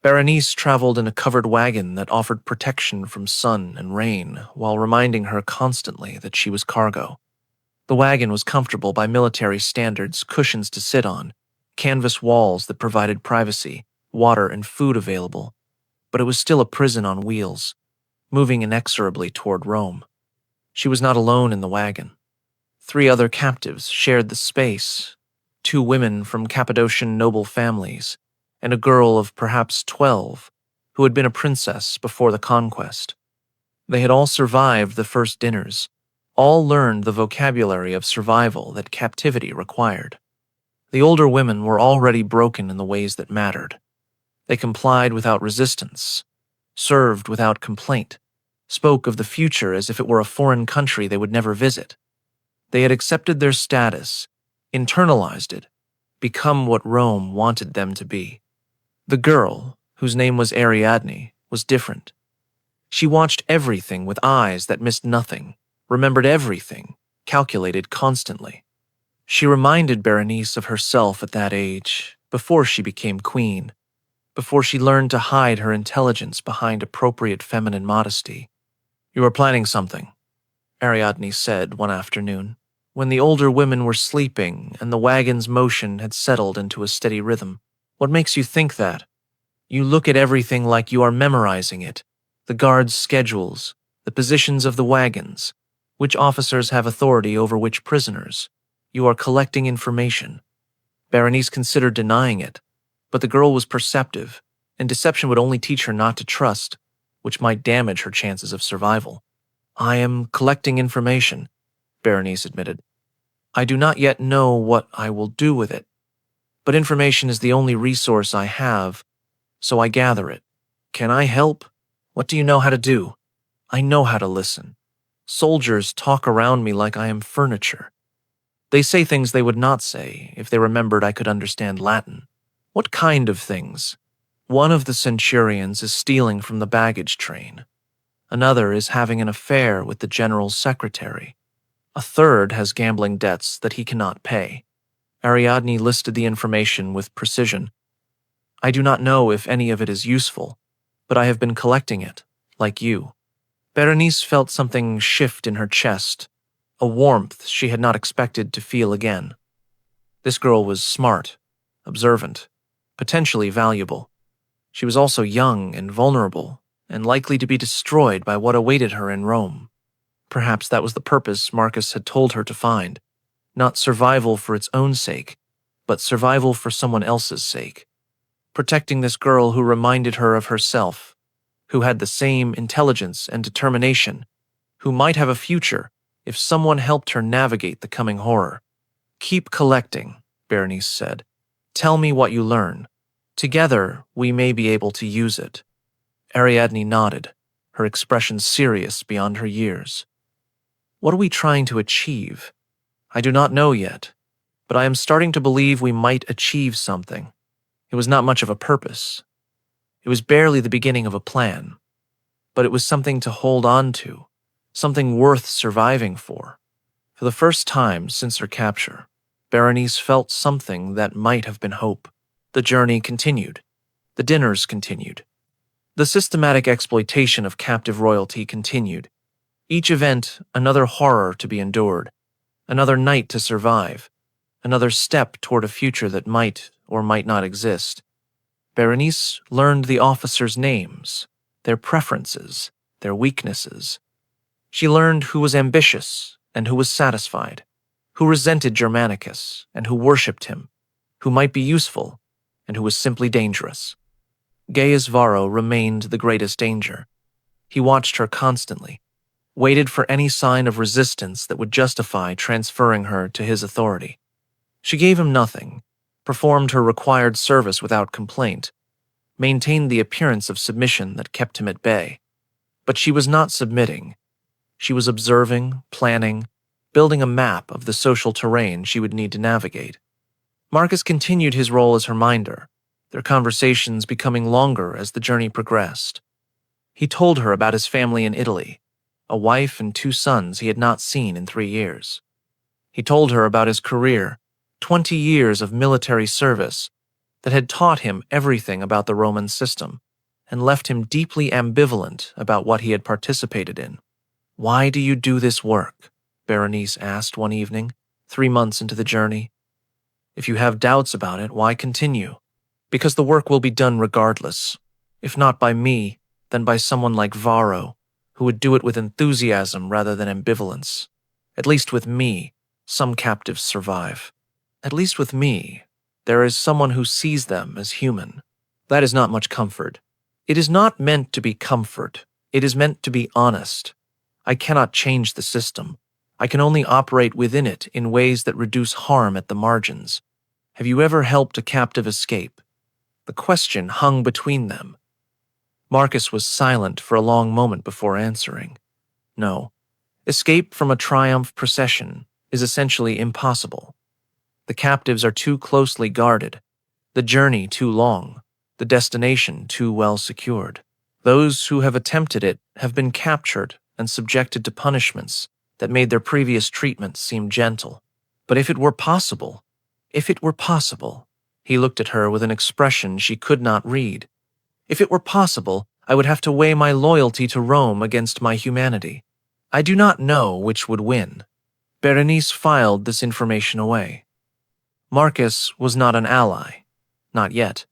Berenice traveled in a covered wagon that offered protection from sun and rain while reminding her constantly that she was cargo. The wagon was comfortable by military standards, cushions to sit on, canvas walls that provided privacy, water and food available, but it was still a prison on wheels, moving inexorably toward Rome. She was not alone in the wagon. 3 other captives shared the space, 2 women from Cappadocian noble families, and a girl of perhaps 12 who had been a princess before the conquest. They had all survived the first dinners, all learned the vocabulary of survival that captivity required. The older women were already broken in the ways that mattered. They complied without resistance, served without complaint, spoke of the future as if it were a foreign country they would never visit. They had accepted their status, internalized it, become what Rome wanted them to be. The girl, whose name was Ariadne, was different. She watched everything with eyes that missed nothing, remembered everything, calculated constantly. She reminded Berenice of herself at that age, before she became queen, before she learned to hide her intelligence behind appropriate feminine modesty. You are planning something, Ariadne said one afternoon, when the older women were sleeping and the wagon's motion had settled into a steady rhythm. What makes you think that? You look at everything like you are memorizing it, the guards' schedules, the positions of the wagons, which officers have authority over which prisoners. You are collecting information. Berenice considered denying it, but the girl was perceptive, and deception would only teach her not to trust, which might damage her chances of survival. I am collecting information, Berenice admitted. I do not yet know what I will do with it, but information is the only resource I have, so I gather it. Can I help? What do you know how to do? I know how to listen. Soldiers talk around me like I am furniture. They say things they would not say if they remembered I could understand Latin. What kind of things? One of the centurions is stealing from the baggage train. Another is having an affair with the general's secretary. A third has gambling debts that he cannot pay. Ariadne listed the information with precision. I do not know if any of it is useful, but I have been collecting it, like you. Berenice felt something shift in her chest, a warmth she had not expected to feel again. This girl was smart, observant, potentially valuable. She was also young and vulnerable, and likely to be destroyed by what awaited her in Rome. Perhaps that was the purpose Marcus had told her to find, not survival for its own sake, but survival for someone else's sake. Protecting this girl who reminded her of herself, who had the same intelligence and determination, who might have a future if someone helped her navigate the coming horror. Keep collecting, Berenice said. Tell me what you learn. Together, we may be able to use it. Ariadne nodded, her expression serious beyond her years. What are we trying to achieve? I do not know yet, but I am starting to believe we might achieve something. It was not much of a purpose. It was barely the beginning of a plan, but it was something to hold on to, something worth surviving for. For the first time since her capture, Berenice felt something that might have been hope. The journey continued. The dinners continued. The systematic exploitation of captive royalty continued. Each event another horror to be endured, another night to survive, another step toward a future that might or might not exist. Berenice learned the officers' names, their preferences, their weaknesses. She learned who was ambitious and who was satisfied, who resented Germanicus and who worshipped him, who might be useful and who was simply dangerous. Gaius Varro remained the greatest danger. He watched her constantly, waited for any sign of resistance that would justify transferring her to his authority. She gave him nothing, performed her required service without complaint, maintained the appearance of submission that kept him at bay. But she was not submitting. She was observing, planning, building a map of the social terrain she would need to navigate. Marcus continued his role as her minder, their conversations becoming longer as the journey progressed. He told her about his family in Italy, a wife and 2 sons he had not seen in 3 years. He told her about his career, 20 years of military service that had taught him everything about the Roman system and left him deeply ambivalent about what he had participated in. "Why do you do this work?" Berenice asked one evening, 3 months into the journey. "If you have doubts about it, why continue? Because the work will be done regardless. If not by me, then by someone like Varro, who would do it with enthusiasm rather than ambivalence. At least with me, some captives survive. At least with me, there is someone who sees them as human. That is not much comfort. It is not meant to be comfort. It is meant to be honest. I cannot change the system. I can only operate within it in ways that reduce harm at the margins. Have you ever helped a captive escape?" The question hung between them. Marcus was silent for a long moment before answering. No, escape from a triumph procession is essentially impossible. The captives are too closely guarded, the journey too long, the destination too well secured. Those who have attempted it have been captured and subjected to punishments that made their previous treatment seem gentle. But if it were possible, he looked at her with an expression she could not read. If it were possible, I would have to weigh my loyalty to Rome against my humanity. I do not know which would win. Berenice filed this information away. Marcus was not an ally, not yet.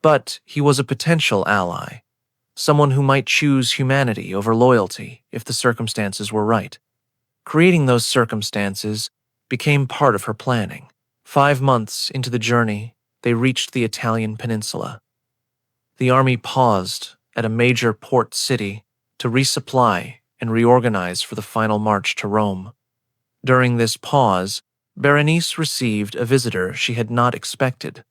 But he was a potential ally, someone who might choose humanity over loyalty if the circumstances were right. Creating those circumstances became part of her planning. 5 months into the journey, they reached the Italian peninsula. The army paused at a major port city to resupply and reorganize for the final march to Rome. During this pause, Berenice received a visitor she had not expected.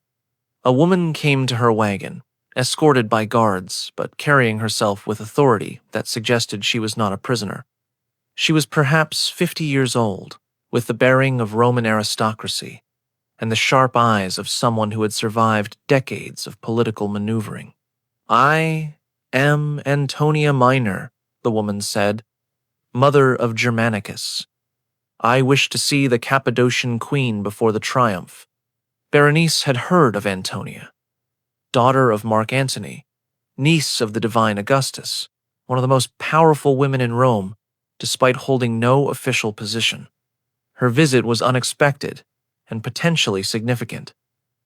A woman came to her wagon, escorted by guards, but carrying herself with authority that suggested she was not a prisoner. She was perhaps 50 years old, with the bearing of Roman aristocracy, and the sharp eyes of someone who had survived decades of political maneuvering. "I am Antonia Minor," the woman said, "mother of Germanicus. I wish to see the Cappadocian queen before the triumph." Berenice had heard of Antonia, daughter of Mark Antony, niece of the divine Augustus, one of the most powerful women in Rome, despite holding no official position. Her visit was unexpected and potentially significant.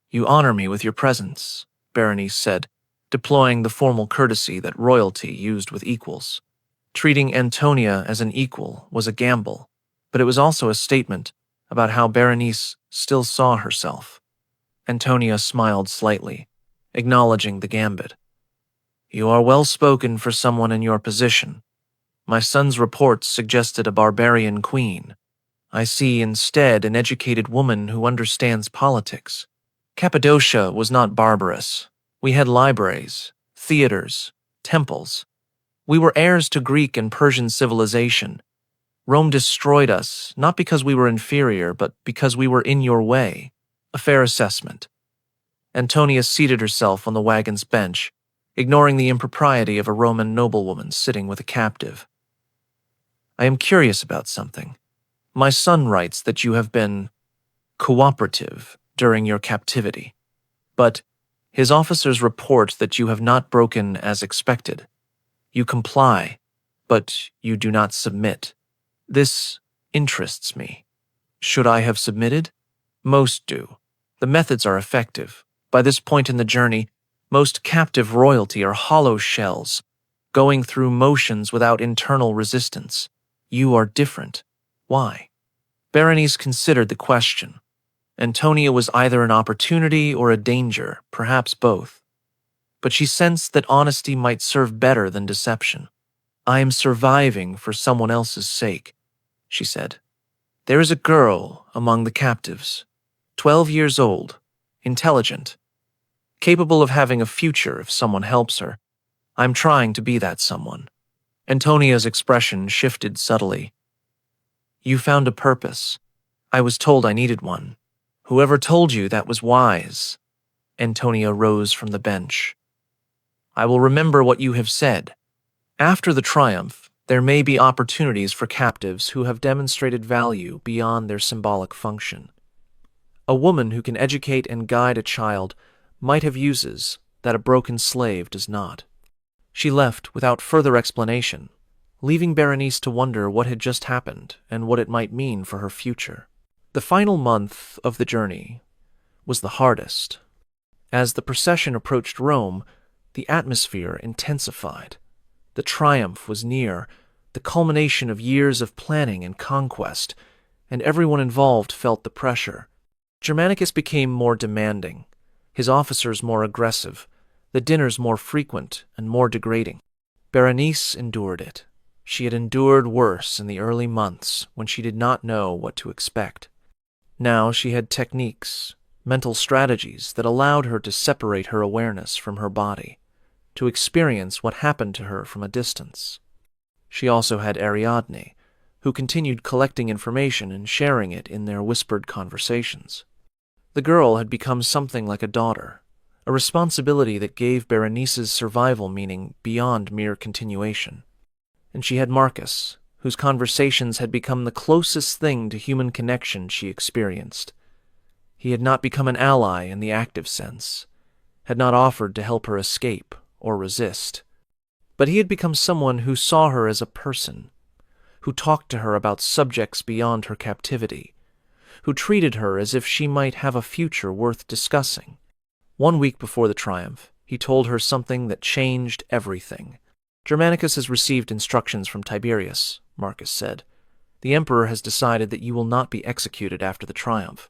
"You honor me with your presence," Berenice said, deploying the formal courtesy that royalty used with equals. Treating Antonia as an equal was a gamble, but it was also a statement about how Berenice still saw herself. Antonia smiled slightly, acknowledging the gambit. "You are well spoken for someone in your position. My son's reports suggested a barbarian queen. I see instead an educated woman who understands politics. Cappadocia was not barbarous. We had libraries, theaters, temples. We were heirs to Greek and Persian civilization. Rome destroyed us, not because we were inferior, but because we were in your way. A fair assessment." Antonia seated herself on the wagon's bench, ignoring the impropriety of a Roman noblewoman sitting with a captive. "I am curious about something. My son writes that you have been cooperative during your captivity. But his officers report that you have not broken as expected. You comply, but you do not submit. This interests me. Should I have submitted? Most do. The methods are effective. By this point in the journey, most captive royalty are hollow shells, going through motions without internal resistance. You are different. Why? Berenice considered the question. Antonia was either an opportunity or a danger, perhaps both. But she sensed that honesty might serve better than deception. I am surviving for someone else's sake, she said. There is a girl among the captives, 12 years old, intelligent, capable of having a future if someone helps her. I'm trying to be that someone. Antonia's expression shifted subtly. You found a purpose. I was told I needed one. Whoever told you that was wise. Antonia rose from the bench. I will remember what you have said. After the triumph, there may be opportunities for captives who have demonstrated value beyond their symbolic function. A woman who can educate and guide a child might have uses that a broken slave does not. She left without further explanation, leaving Berenice to wonder what had just happened and what it might mean for her future. The final month of the journey was the hardest. As the procession approached Rome, the atmosphere intensified. The triumph was near, the culmination of years of planning and conquest, and everyone involved felt the pressure. Germanicus became more demanding, his officers more aggressive, the dinners more frequent and more degrading. Berenice endured it. She had endured worse in the early months when she did not know what to expect. Now she had techniques, mental strategies that allowed her to separate her awareness from her body, to experience what happened to her from a distance. She also had Ariadne, who continued collecting information and sharing it in their whispered conversations. The girl had become something like a daughter, a responsibility that gave Berenice's survival meaning beyond mere continuation. And she had Marcus, whose conversations had become the closest thing to human connection she experienced. He had not become an ally in the active sense, had not offered to help her escape or resist. But he had become someone who saw her as a person, who talked to her about subjects beyond her captivity, who treated her as if she might have a future worth discussing. 1 week before the triumph, he told her something that changed everything. Germanicus has received instructions from Tiberius, Marcus said. The emperor has decided that you will not be executed after the triumph.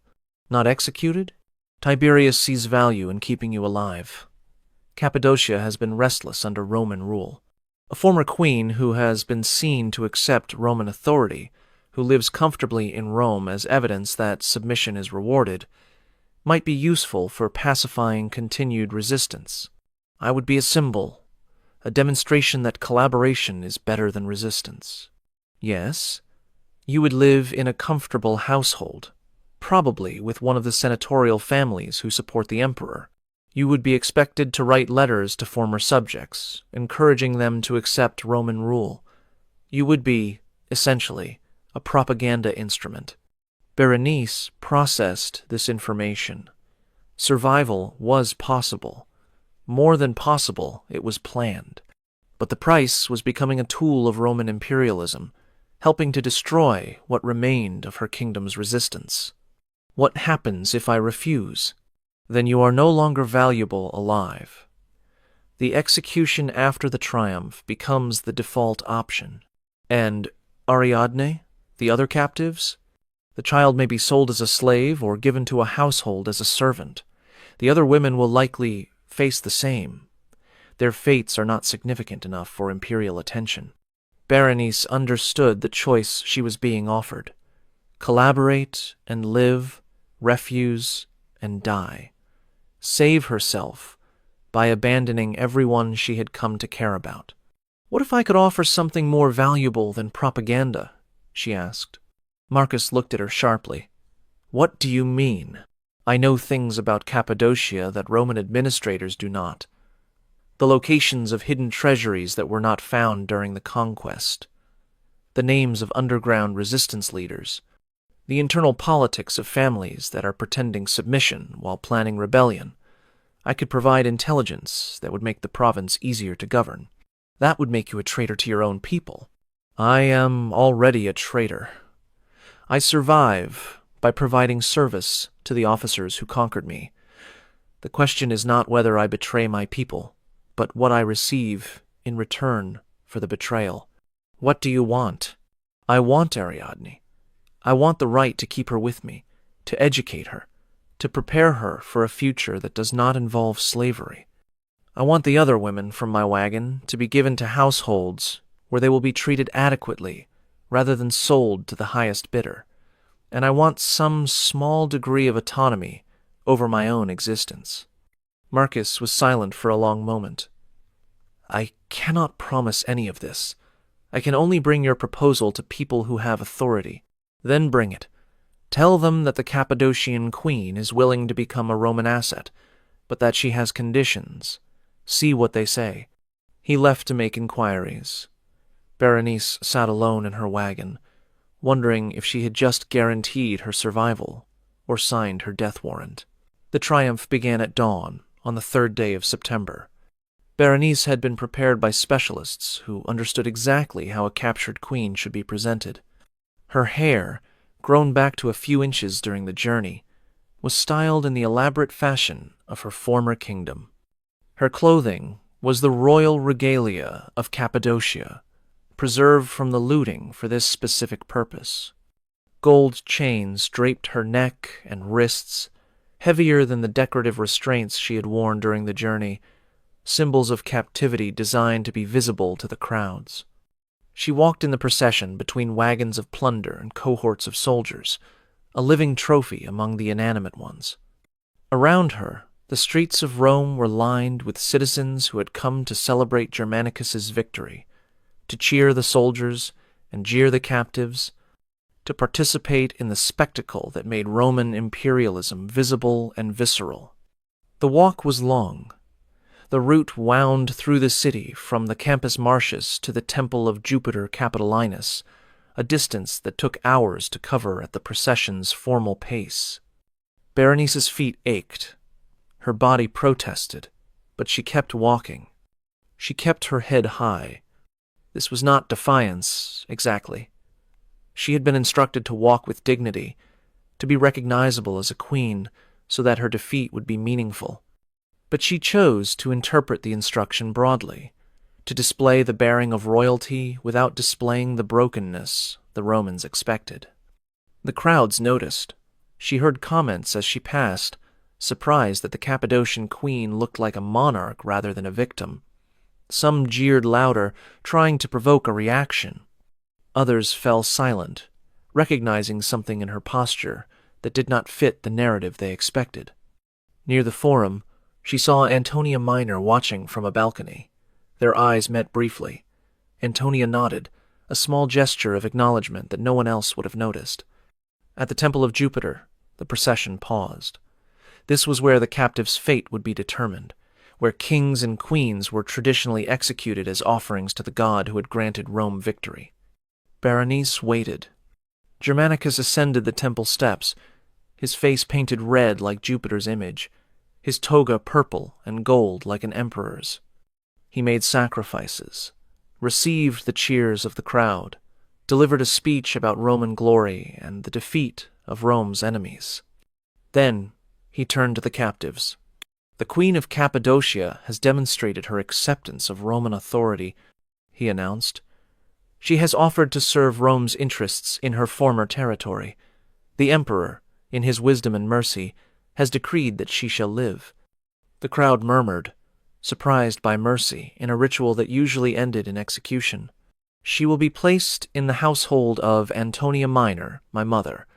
Not executed? Tiberius sees value in keeping you alive. Cappadocia has been restless under Roman rule. A former queen who has been seen to accept Roman authority, who lives comfortably in Rome as evidence that submission is rewarded, might be useful for pacifying continued resistance. I would be a symbol, a demonstration that collaboration is better than resistance. Yes, you would live in a comfortable household, probably with one of the senatorial families who support the emperor. You would be expected to write letters to former subjects, encouraging them to accept Roman rule. You would be, essentially, a propaganda instrument. Berenice processed this information. Survival was possible. More than possible, it was planned. But the price was becoming a tool of Roman imperialism, helping to destroy what remained of her kingdom's resistance. What happens if I refuse? Then you are no longer valuable alive. The execution after the triumph becomes the default option. And Ariadne, the other captives? The child may be sold as a slave or given to a household as a servant. The other women will likely face the same. Their fates are not significant enough for imperial attention. Berenice understood the choice she was being offered. Collaborate and live, refuse and die. Save herself by abandoning everyone she had come to care about. What if I could offer something more valuable than propaganda? She asked. Marcus looked at her sharply. What do you mean? I know things about Cappadocia that Roman administrators do not. The locations of hidden treasuries that were not found during the conquest. The names of underground resistance leaders. the internal politics of families that are pretending submission while planning rebellion. I could provide intelligence that would make the province easier to govern. That would make you a traitor to your own people. I am already a traitor. I survive by providing service to the officers who conquered me. The question is not whether I betray my people, but what I receive in return for the betrayal. What do you want? I want Ariadne. I want the right to keep her with me, to educate her, to prepare her for a future that does not involve slavery. I want the other women from my wagon to be given to households where they will be treated adequately rather than sold to the highest bidder. And I want some small degree of autonomy over my own existence. Marcus was silent for a long moment. I cannot promise any of this. I can only bring your proposal to people who have authority. Then bring it. Tell them that the Cappadocian queen is willing to become a Roman asset, but that she has conditions. See what they say. He left to make inquiries. Berenice sat alone in her wagon, wondering if she had just guaranteed her survival or signed her death warrant. The triumph began at dawn on the 3rd day of September. Berenice had been prepared by specialists who understood exactly how a captured queen should be presented. Her hair, grown back to a few inches during the journey, was styled in the elaborate fashion of her former kingdom. Her clothing was the royal regalia of Cappadocia, preserved from the looting for this specific purpose. Gold chains draped her neck and wrists, heavier than the decorative restraints she had worn during the journey, symbols of captivity designed to be visible to the crowds. She walked in the procession between wagons of plunder and cohorts of soldiers, a living trophy among the inanimate ones. Around her, the streets of Rome were lined with citizens who had come to celebrate Germanicus's victory, to cheer the soldiers and jeer the captives, to participate in the spectacle that made Roman imperialism visible and visceral. The walk was long. The route wound through the city from the Campus Martius to the Temple of Jupiter Capitolinus, a distance that took hours to cover at the procession's formal pace. Berenice's feet ached. Her body protested, but she kept walking. She kept her head high. This was not defiance, exactly. She had been instructed to walk with dignity, to be recognizable as a queen, so that her defeat would be meaningful. But she chose to interpret the instruction broadly, to display the bearing of royalty without displaying the brokenness the Romans expected. The crowds noticed. She heard comments as she passed, surprised that the Cappadocian queen looked like a monarch rather than a victim. Some jeered louder, trying to provoke a reaction. Others fell silent, recognizing something in her posture that did not fit the narrative they expected. Near the forum, she saw Antonia Minor watching from a balcony. Their eyes met briefly. Antonia nodded, a small gesture of acknowledgement that no one else would have noticed. At the Temple of Jupiter, the procession paused. This was where the captive's fate would be determined, where kings and queens were traditionally executed as offerings to the god who had granted Rome victory. Berenice waited. Germanicus ascended the temple steps, his face painted red like Jupiter's image, his toga purple and gold like an emperor's. He made sacrifices, received the cheers of the crowd, delivered a speech about Roman glory and the defeat of Rome's enemies. Then he turned to the captives. The Queen of Cappadocia has demonstrated her acceptance of Roman authority, he announced. She has offered to serve Rome's interests in her former territory. The emperor, in his wisdom and mercy, has decreed that she shall live. The crowd murmured, surprised by mercy in a ritual that usually ended in execution. She will be placed in the household of Antonia Minor, my mother,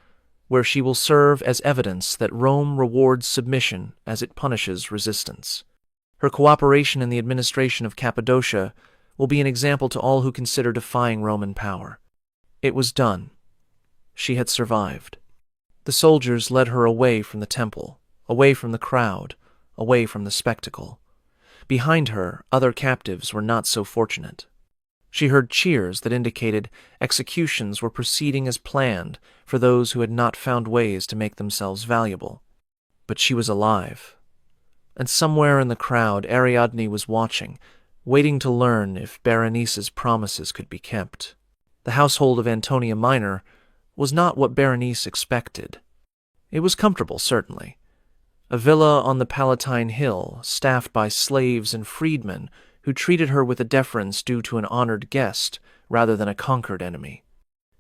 where she will serve as evidence that Rome rewards submission as it punishes resistance. Her cooperation in the administration of Cappadocia will be an example to all who consider defying Roman power. It was done. She had survived. The soldiers led her away from the temple, away from the crowd, away from the spectacle. Behind her, other captives were not so fortunate. She heard cheers that indicated executions were proceeding as planned for those who had not found ways to make themselves valuable. But she was alive. And somewhere in the crowd, Ariadne was watching, waiting to learn if Berenice's promises could be kept. The household of Antonia Minor was not what Berenice expected. It was comfortable, certainly. A villa on the Palatine Hill, staffed by slaves and freedmen who treated her with a deference due to an honored guest rather than a conquered enemy.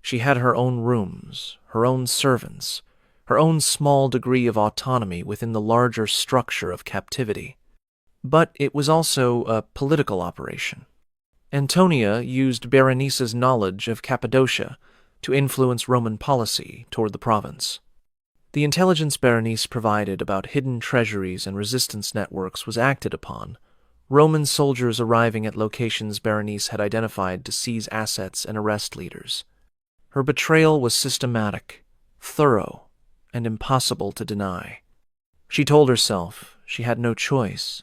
She had her own rooms, her own servants, her own small degree of autonomy within the larger structure of captivity. But it was also a political operation. Antonia used Berenice's knowledge of Cappadocia to influence Roman policy toward the province. The intelligence Berenice provided about hidden treasuries and resistance networks was acted upon, Roman soldiers arriving at locations Berenice had identified to seize assets and arrest leaders. Her betrayal was systematic, thorough, and impossible to deny. She told herself she had no choice.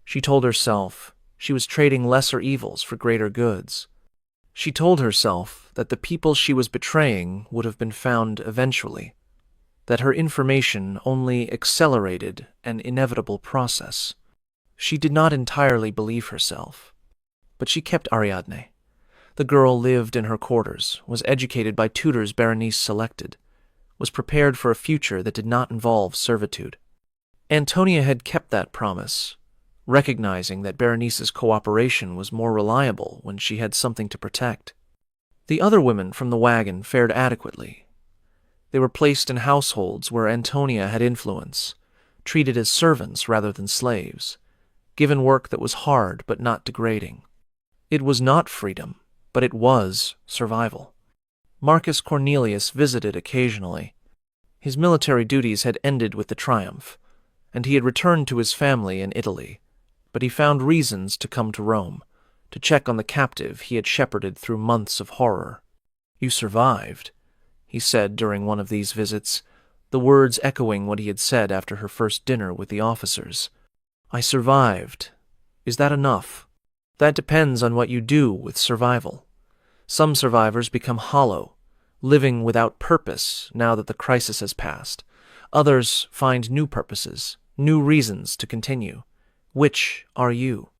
She told herself she was trading lesser evils for greater goods. She told herself that the people she was betraying would have been found eventually, that her information only accelerated an inevitable process. She did not entirely believe herself, but she kept Ariadne. The girl lived in her quarters, was educated by tutors Berenice selected, was prepared for a future that did not involve servitude. Antonia had kept that promise, recognizing that Berenice's cooperation was more reliable when she had something to protect. The other women from the wagon fared adequately. They were placed in households where Antonia had influence, treated as servants rather than slaves, given work that was hard but not degrading. It was not freedom, but it was survival. Marcus Cornelius visited occasionally. His military duties had ended with the triumph, and he had returned to his family in Italy, but he found reasons to come to Rome, to check on the captive he had shepherded through months of horror. "You survived," he said during one of these visits, the words echoing what he had said after her first dinner with the officers. "I survived. Is that enough? That depends on what you do with survival. Some survivors become hollow, living without purpose now that the crisis has passed. Others find new purposes, new reasons to continue. Which are you?"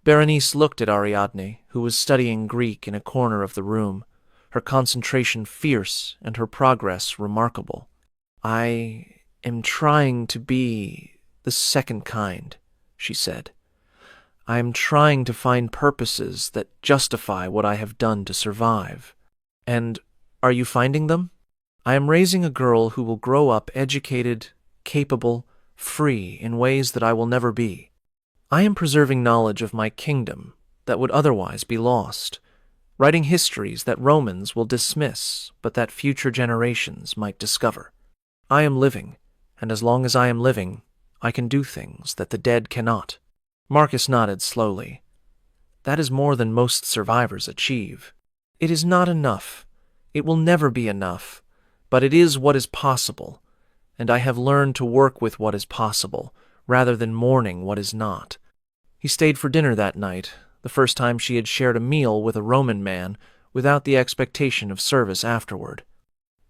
Berenice looked at Ariadne, who was studying Greek in a corner of the room, her concentration fierce and her progress remarkable. "I am trying to be the second kind," she said. "I am trying to find purposes that justify what I have done to survive. And are you finding them? I am raising a girl who will grow up educated, capable, free in ways that I will never be. I am preserving knowledge of my kingdom that would otherwise be lost, writing histories that Romans will dismiss but that future generations might discover. I am living, and as long as I am living, I can do things that the dead cannot." Marcus nodded slowly. "That is more than most survivors achieve. It is not enough. It will never be enough, but it is what is possible, and I have learned to work with what is possible, rather than mourning what is not." He stayed for dinner that night, the first time she had shared a meal with a Roman man without the expectation of service afterward.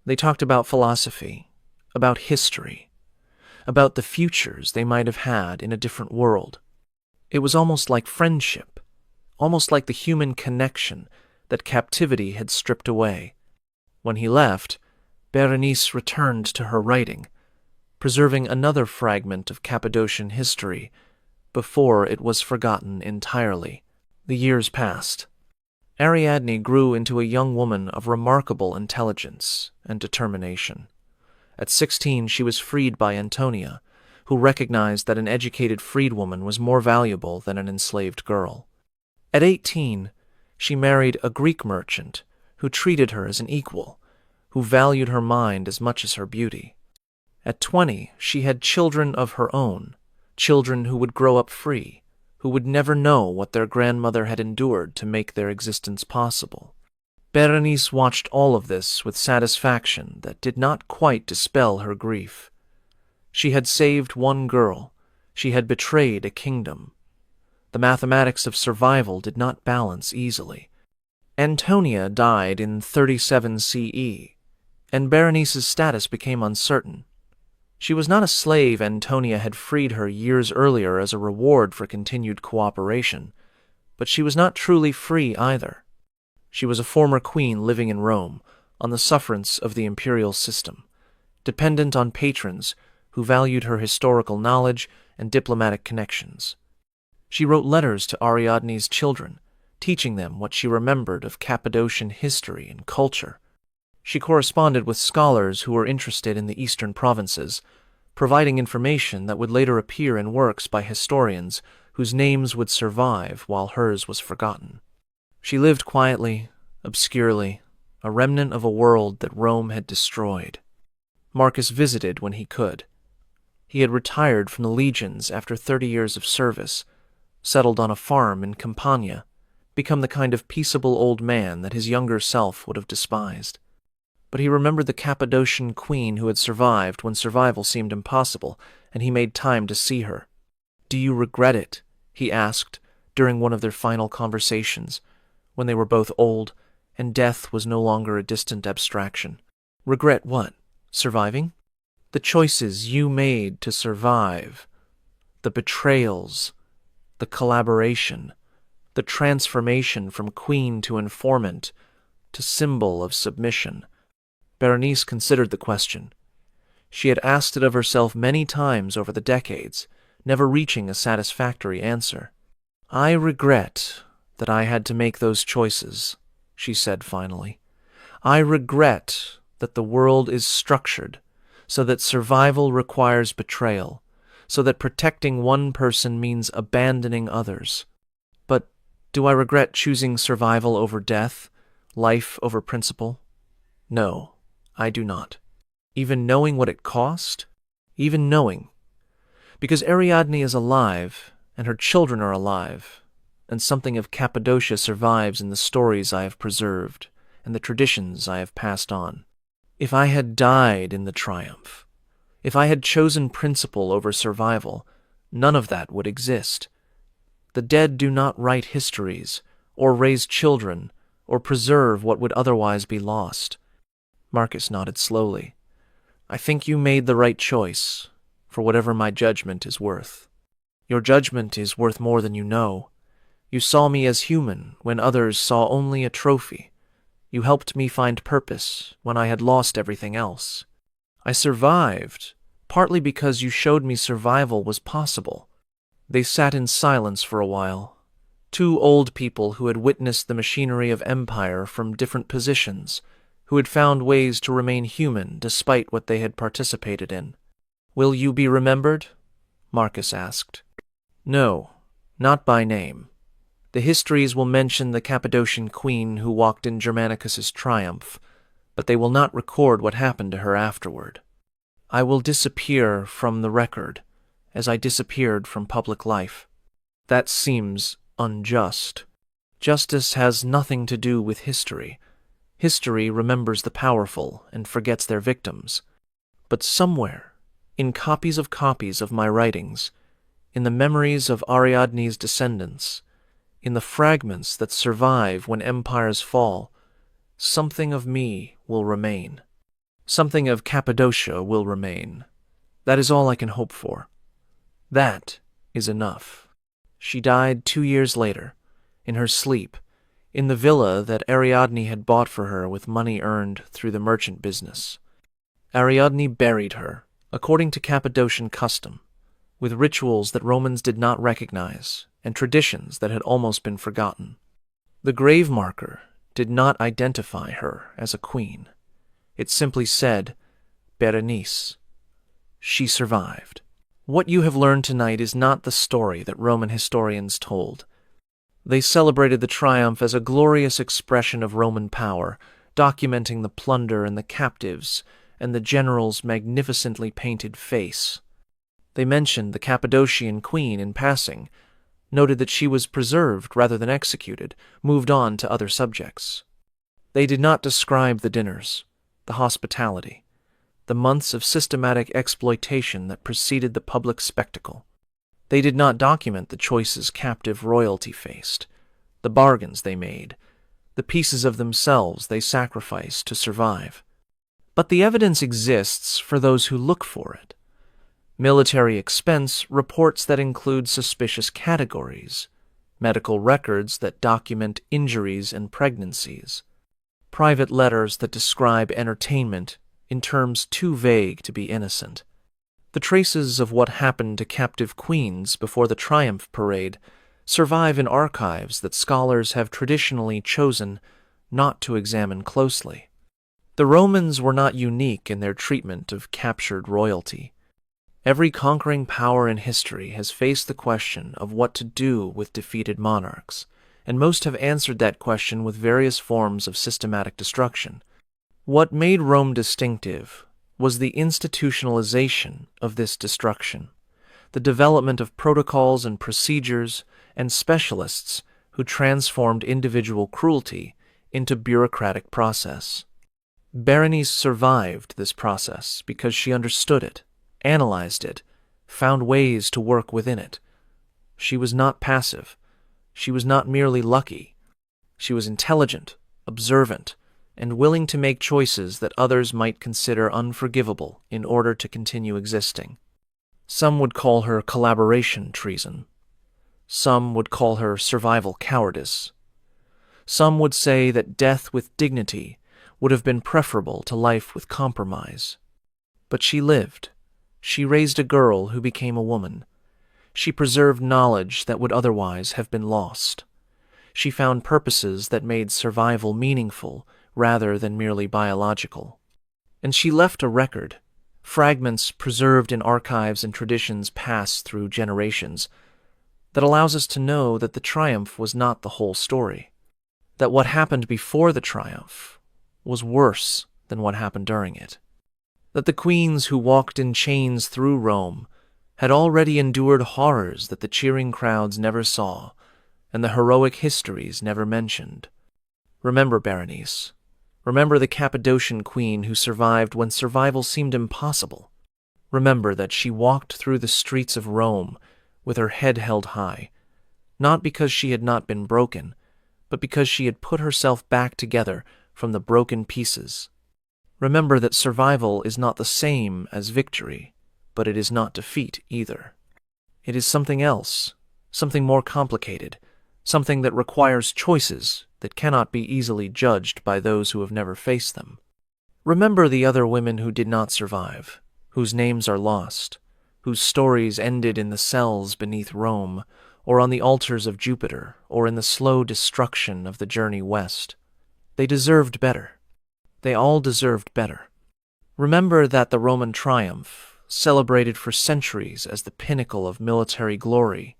They talked about philosophy, about history, about the futures they might have had in a different world. It was almost like friendship, almost like the human connection that captivity had stripped away. When he left, Berenice returned to her writing, preserving another fragment of Cappadocian history before it was forgotten entirely. The years passed. Ariadne grew into a young woman of remarkable intelligence and determination. At 16, she was freed by Antonia, who recognized that an educated freedwoman was more valuable than an enslaved girl. At 18, she married a Greek merchant who treated her as an equal, who valued her mind as much as her beauty. At 20, she had children of her own, children who would grow up free, who would never know what their grandmother had endured to make their existence possible. Berenice watched all of this with satisfaction that did not quite dispel her grief. She had saved one girl. She had betrayed a kingdom. The mathematics of survival did not balance easily. Antonia died in 37 CE, and Berenice's status became uncertain. She was not a slave. Antonia had freed her years earlier as a reward for continued cooperation, but she was not truly free either. She was a former queen living in Rome, on the sufferance of the imperial system, dependent on patrons who valued her historical knowledge and diplomatic connections. She wrote letters to Ariadne's children, teaching them what she remembered of Cappadocian history and culture. She corresponded with scholars who were interested in the eastern provinces, providing information that would later appear in works by historians whose names would survive while hers was forgotten. She lived quietly, obscurely, a remnant of a world that Rome had destroyed. Marcus visited when he could. He had retired from the legions after 30 years of service, settled on a farm in Campania, become the kind of peaceable old man that his younger self would have despised. But he remembered the Cappadocian queen who had survived when survival seemed impossible, and he made time to see her. "Do you regret it?" he asked during one of their final conversations, when they were both old, and death was no longer a distant abstraction. "Regret what? Surviving?" "The choices you made to survive, the betrayals, the collaboration, the transformation from queen to informant, to symbol of submission." Berenice considered the question. She had asked it of herself many times over the decades, never reaching a satisfactory answer. "I regret that I had to make those choices," she said finally. "I regret that the world is structured so that survival requires betrayal, so that protecting one person means abandoning others. But do I regret choosing survival over death, life over principle? No, I do not. Even knowing what it cost? Even knowing. Because Ariadne is alive, and her children are alive, and something of Cappadocia survives in the stories I have preserved, and the traditions I have passed on. If I had died in the triumph, if I had chosen principle over survival, none of that would exist. The dead do not write histories, or raise children, or preserve what would otherwise be lost." Marcus nodded slowly. "I think you made the right choice, for whatever my judgment is worth." "Your judgment is worth more than you know. You saw me as human when others saw only a trophy. You helped me find purpose when I had lost everything else. I survived, partly because you showed me survival was possible." They sat in silence for a while, two old people who had witnessed the machinery of empire from different positions, who had found ways to remain human despite what they had participated in. "Will you be remembered?" Marcus asked. "No, not by name. The histories will mention the Cappadocian queen who walked in Germanicus's triumph, but they will not record what happened to her afterward. I will disappear from the record, as I disappeared from public life. That seems unjust. Justice has nothing to do with history. History remembers the powerful and forgets their victims. But somewhere, in copies of my writings, in the memories of Ariadne's descendants, in the fragments that survive when empires fall, something of me will remain. Something of Cappadocia will remain. That is all I can hope for. That is enough." She died 2 years later, in her sleep, in the villa that Ariadne had bought for her with money earned through the merchant business. Ariadne buried her, according to Cappadocian custom, with rituals that Romans did not recognize and traditions that had almost been forgotten. The grave marker did not identify her as a queen. It simply said, "Berenice." She survived. What you have learned tonight is not the story that Roman historians told. They celebrated the triumph as a glorious expression of Roman power, documenting the plunder and the captives, and the general's magnificently painted face. They mentioned the Cappadocian queen in passing, noted that she was preserved rather than executed, moved on to other subjects. They did not describe the dinners, the hospitality, the months of systematic exploitation that preceded the public spectacle. They did not document the choices captive royalty faced, the bargains they made, the pieces of themselves they sacrificed to survive. But the evidence exists for those who look for it. Military expense reports that include suspicious categories, medical records that document injuries and pregnancies, private letters that describe entertainment in terms too vague to be innocent. The traces of what happened to captive queens before the Triumph Parade survive in archives that scholars have traditionally chosen not to examine closely. The Romans were not unique in their treatment of captured royalty. Every conquering power in history has faced the question of what to do with defeated monarchs, and most have answered that question with various forms of systematic destruction. What made Rome distinctive was the institutionalization of this destruction, the development of protocols and procedures and specialists who transformed individual cruelty into bureaucratic process. Berenice survived this process because she understood it, analyzed it, found ways to work within it. She was not passive. She was not merely lucky. She was intelligent, observant, and willing to make choices that others might consider unforgivable in order to continue existing. Some would call her collaboration treason. Some would call her survival cowardice. Some would say that death with dignity would have been preferable to life with compromise. But she lived. She raised a girl who became a woman. She preserved knowledge that would otherwise have been lost. She found purposes that made survival meaningful rather than merely biological. And she left a record, fragments preserved in archives and traditions passed through generations, that allows us to know that the triumph was not the whole story, that what happened before the triumph was worse than what happened during it, that the queens who walked in chains through Rome had already endured horrors that the cheering crowds never saw and the heroic histories never mentioned. Remember Berenice. Remember the Cappadocian queen who survived when survival seemed impossible. Remember that she walked through the streets of Rome with her head held high, not because she had not been broken, but because she had put herself back together from the broken pieces. Remember that survival is not the same as victory, but it is not defeat either. It is something else, something more complicated, something that requires choices that cannot be easily judged by those who have never faced them. Remember the other women who did not survive, whose names are lost, whose stories ended in the cells beneath Rome, or on the altars of Jupiter, or in the slow destruction of the journey west. They deserved better. They all deserved better. Remember that the Roman triumph, celebrated for centuries as the pinnacle of military glory,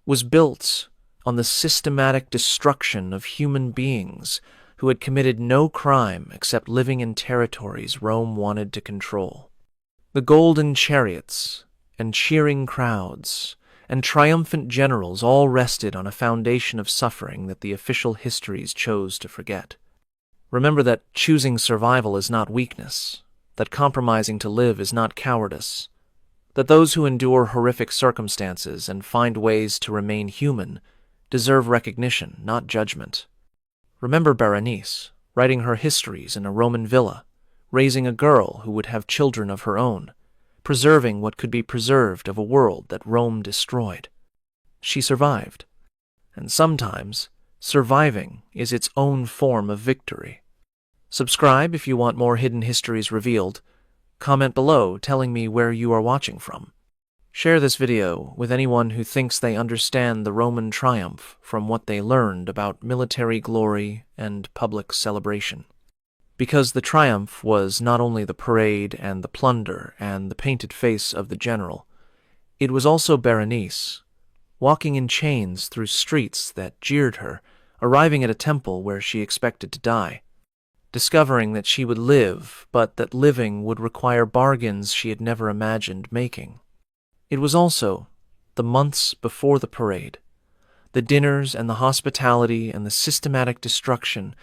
was built on the systematic destruction of human beings who had committed no crime except living in territories Rome wanted to control. The golden chariots and cheering crowds and triumphant generals all rested on a foundation of suffering that the official histories chose to forget. Remember that choosing survival is not weakness, that compromising to live is not cowardice, that those who endure horrific circumstances and find ways to remain human deserve recognition, not judgment. Remember Berenice, writing her histories in a Roman villa, raising a girl who would have children of her own, preserving what could be preserved of a world that Rome destroyed. She survived, and sometimes surviving is its own form of victory. Subscribe if you want more hidden histories revealed. Comment below telling me where you are watching from. Share this video with anyone who thinks they understand the Roman triumph from what they learned about military glory and public celebration. Because the triumph was not only the parade and the plunder and the painted face of the general, it was also Berenice, walking in chains through streets that jeered her, arriving at a temple where she expected to die, discovering that she would live, but that living would require bargains she had never imagined making. It was also the months before the parade, the dinners and the hospitality and the systematic destruction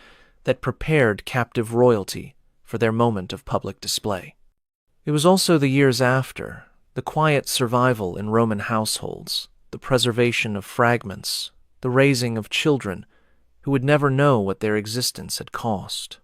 that prepared captive royalty for their moment of public display. It was also the years after, the quiet survival in Roman households, the preservation of fragments, the raising of children, who would never know what their existence had cost.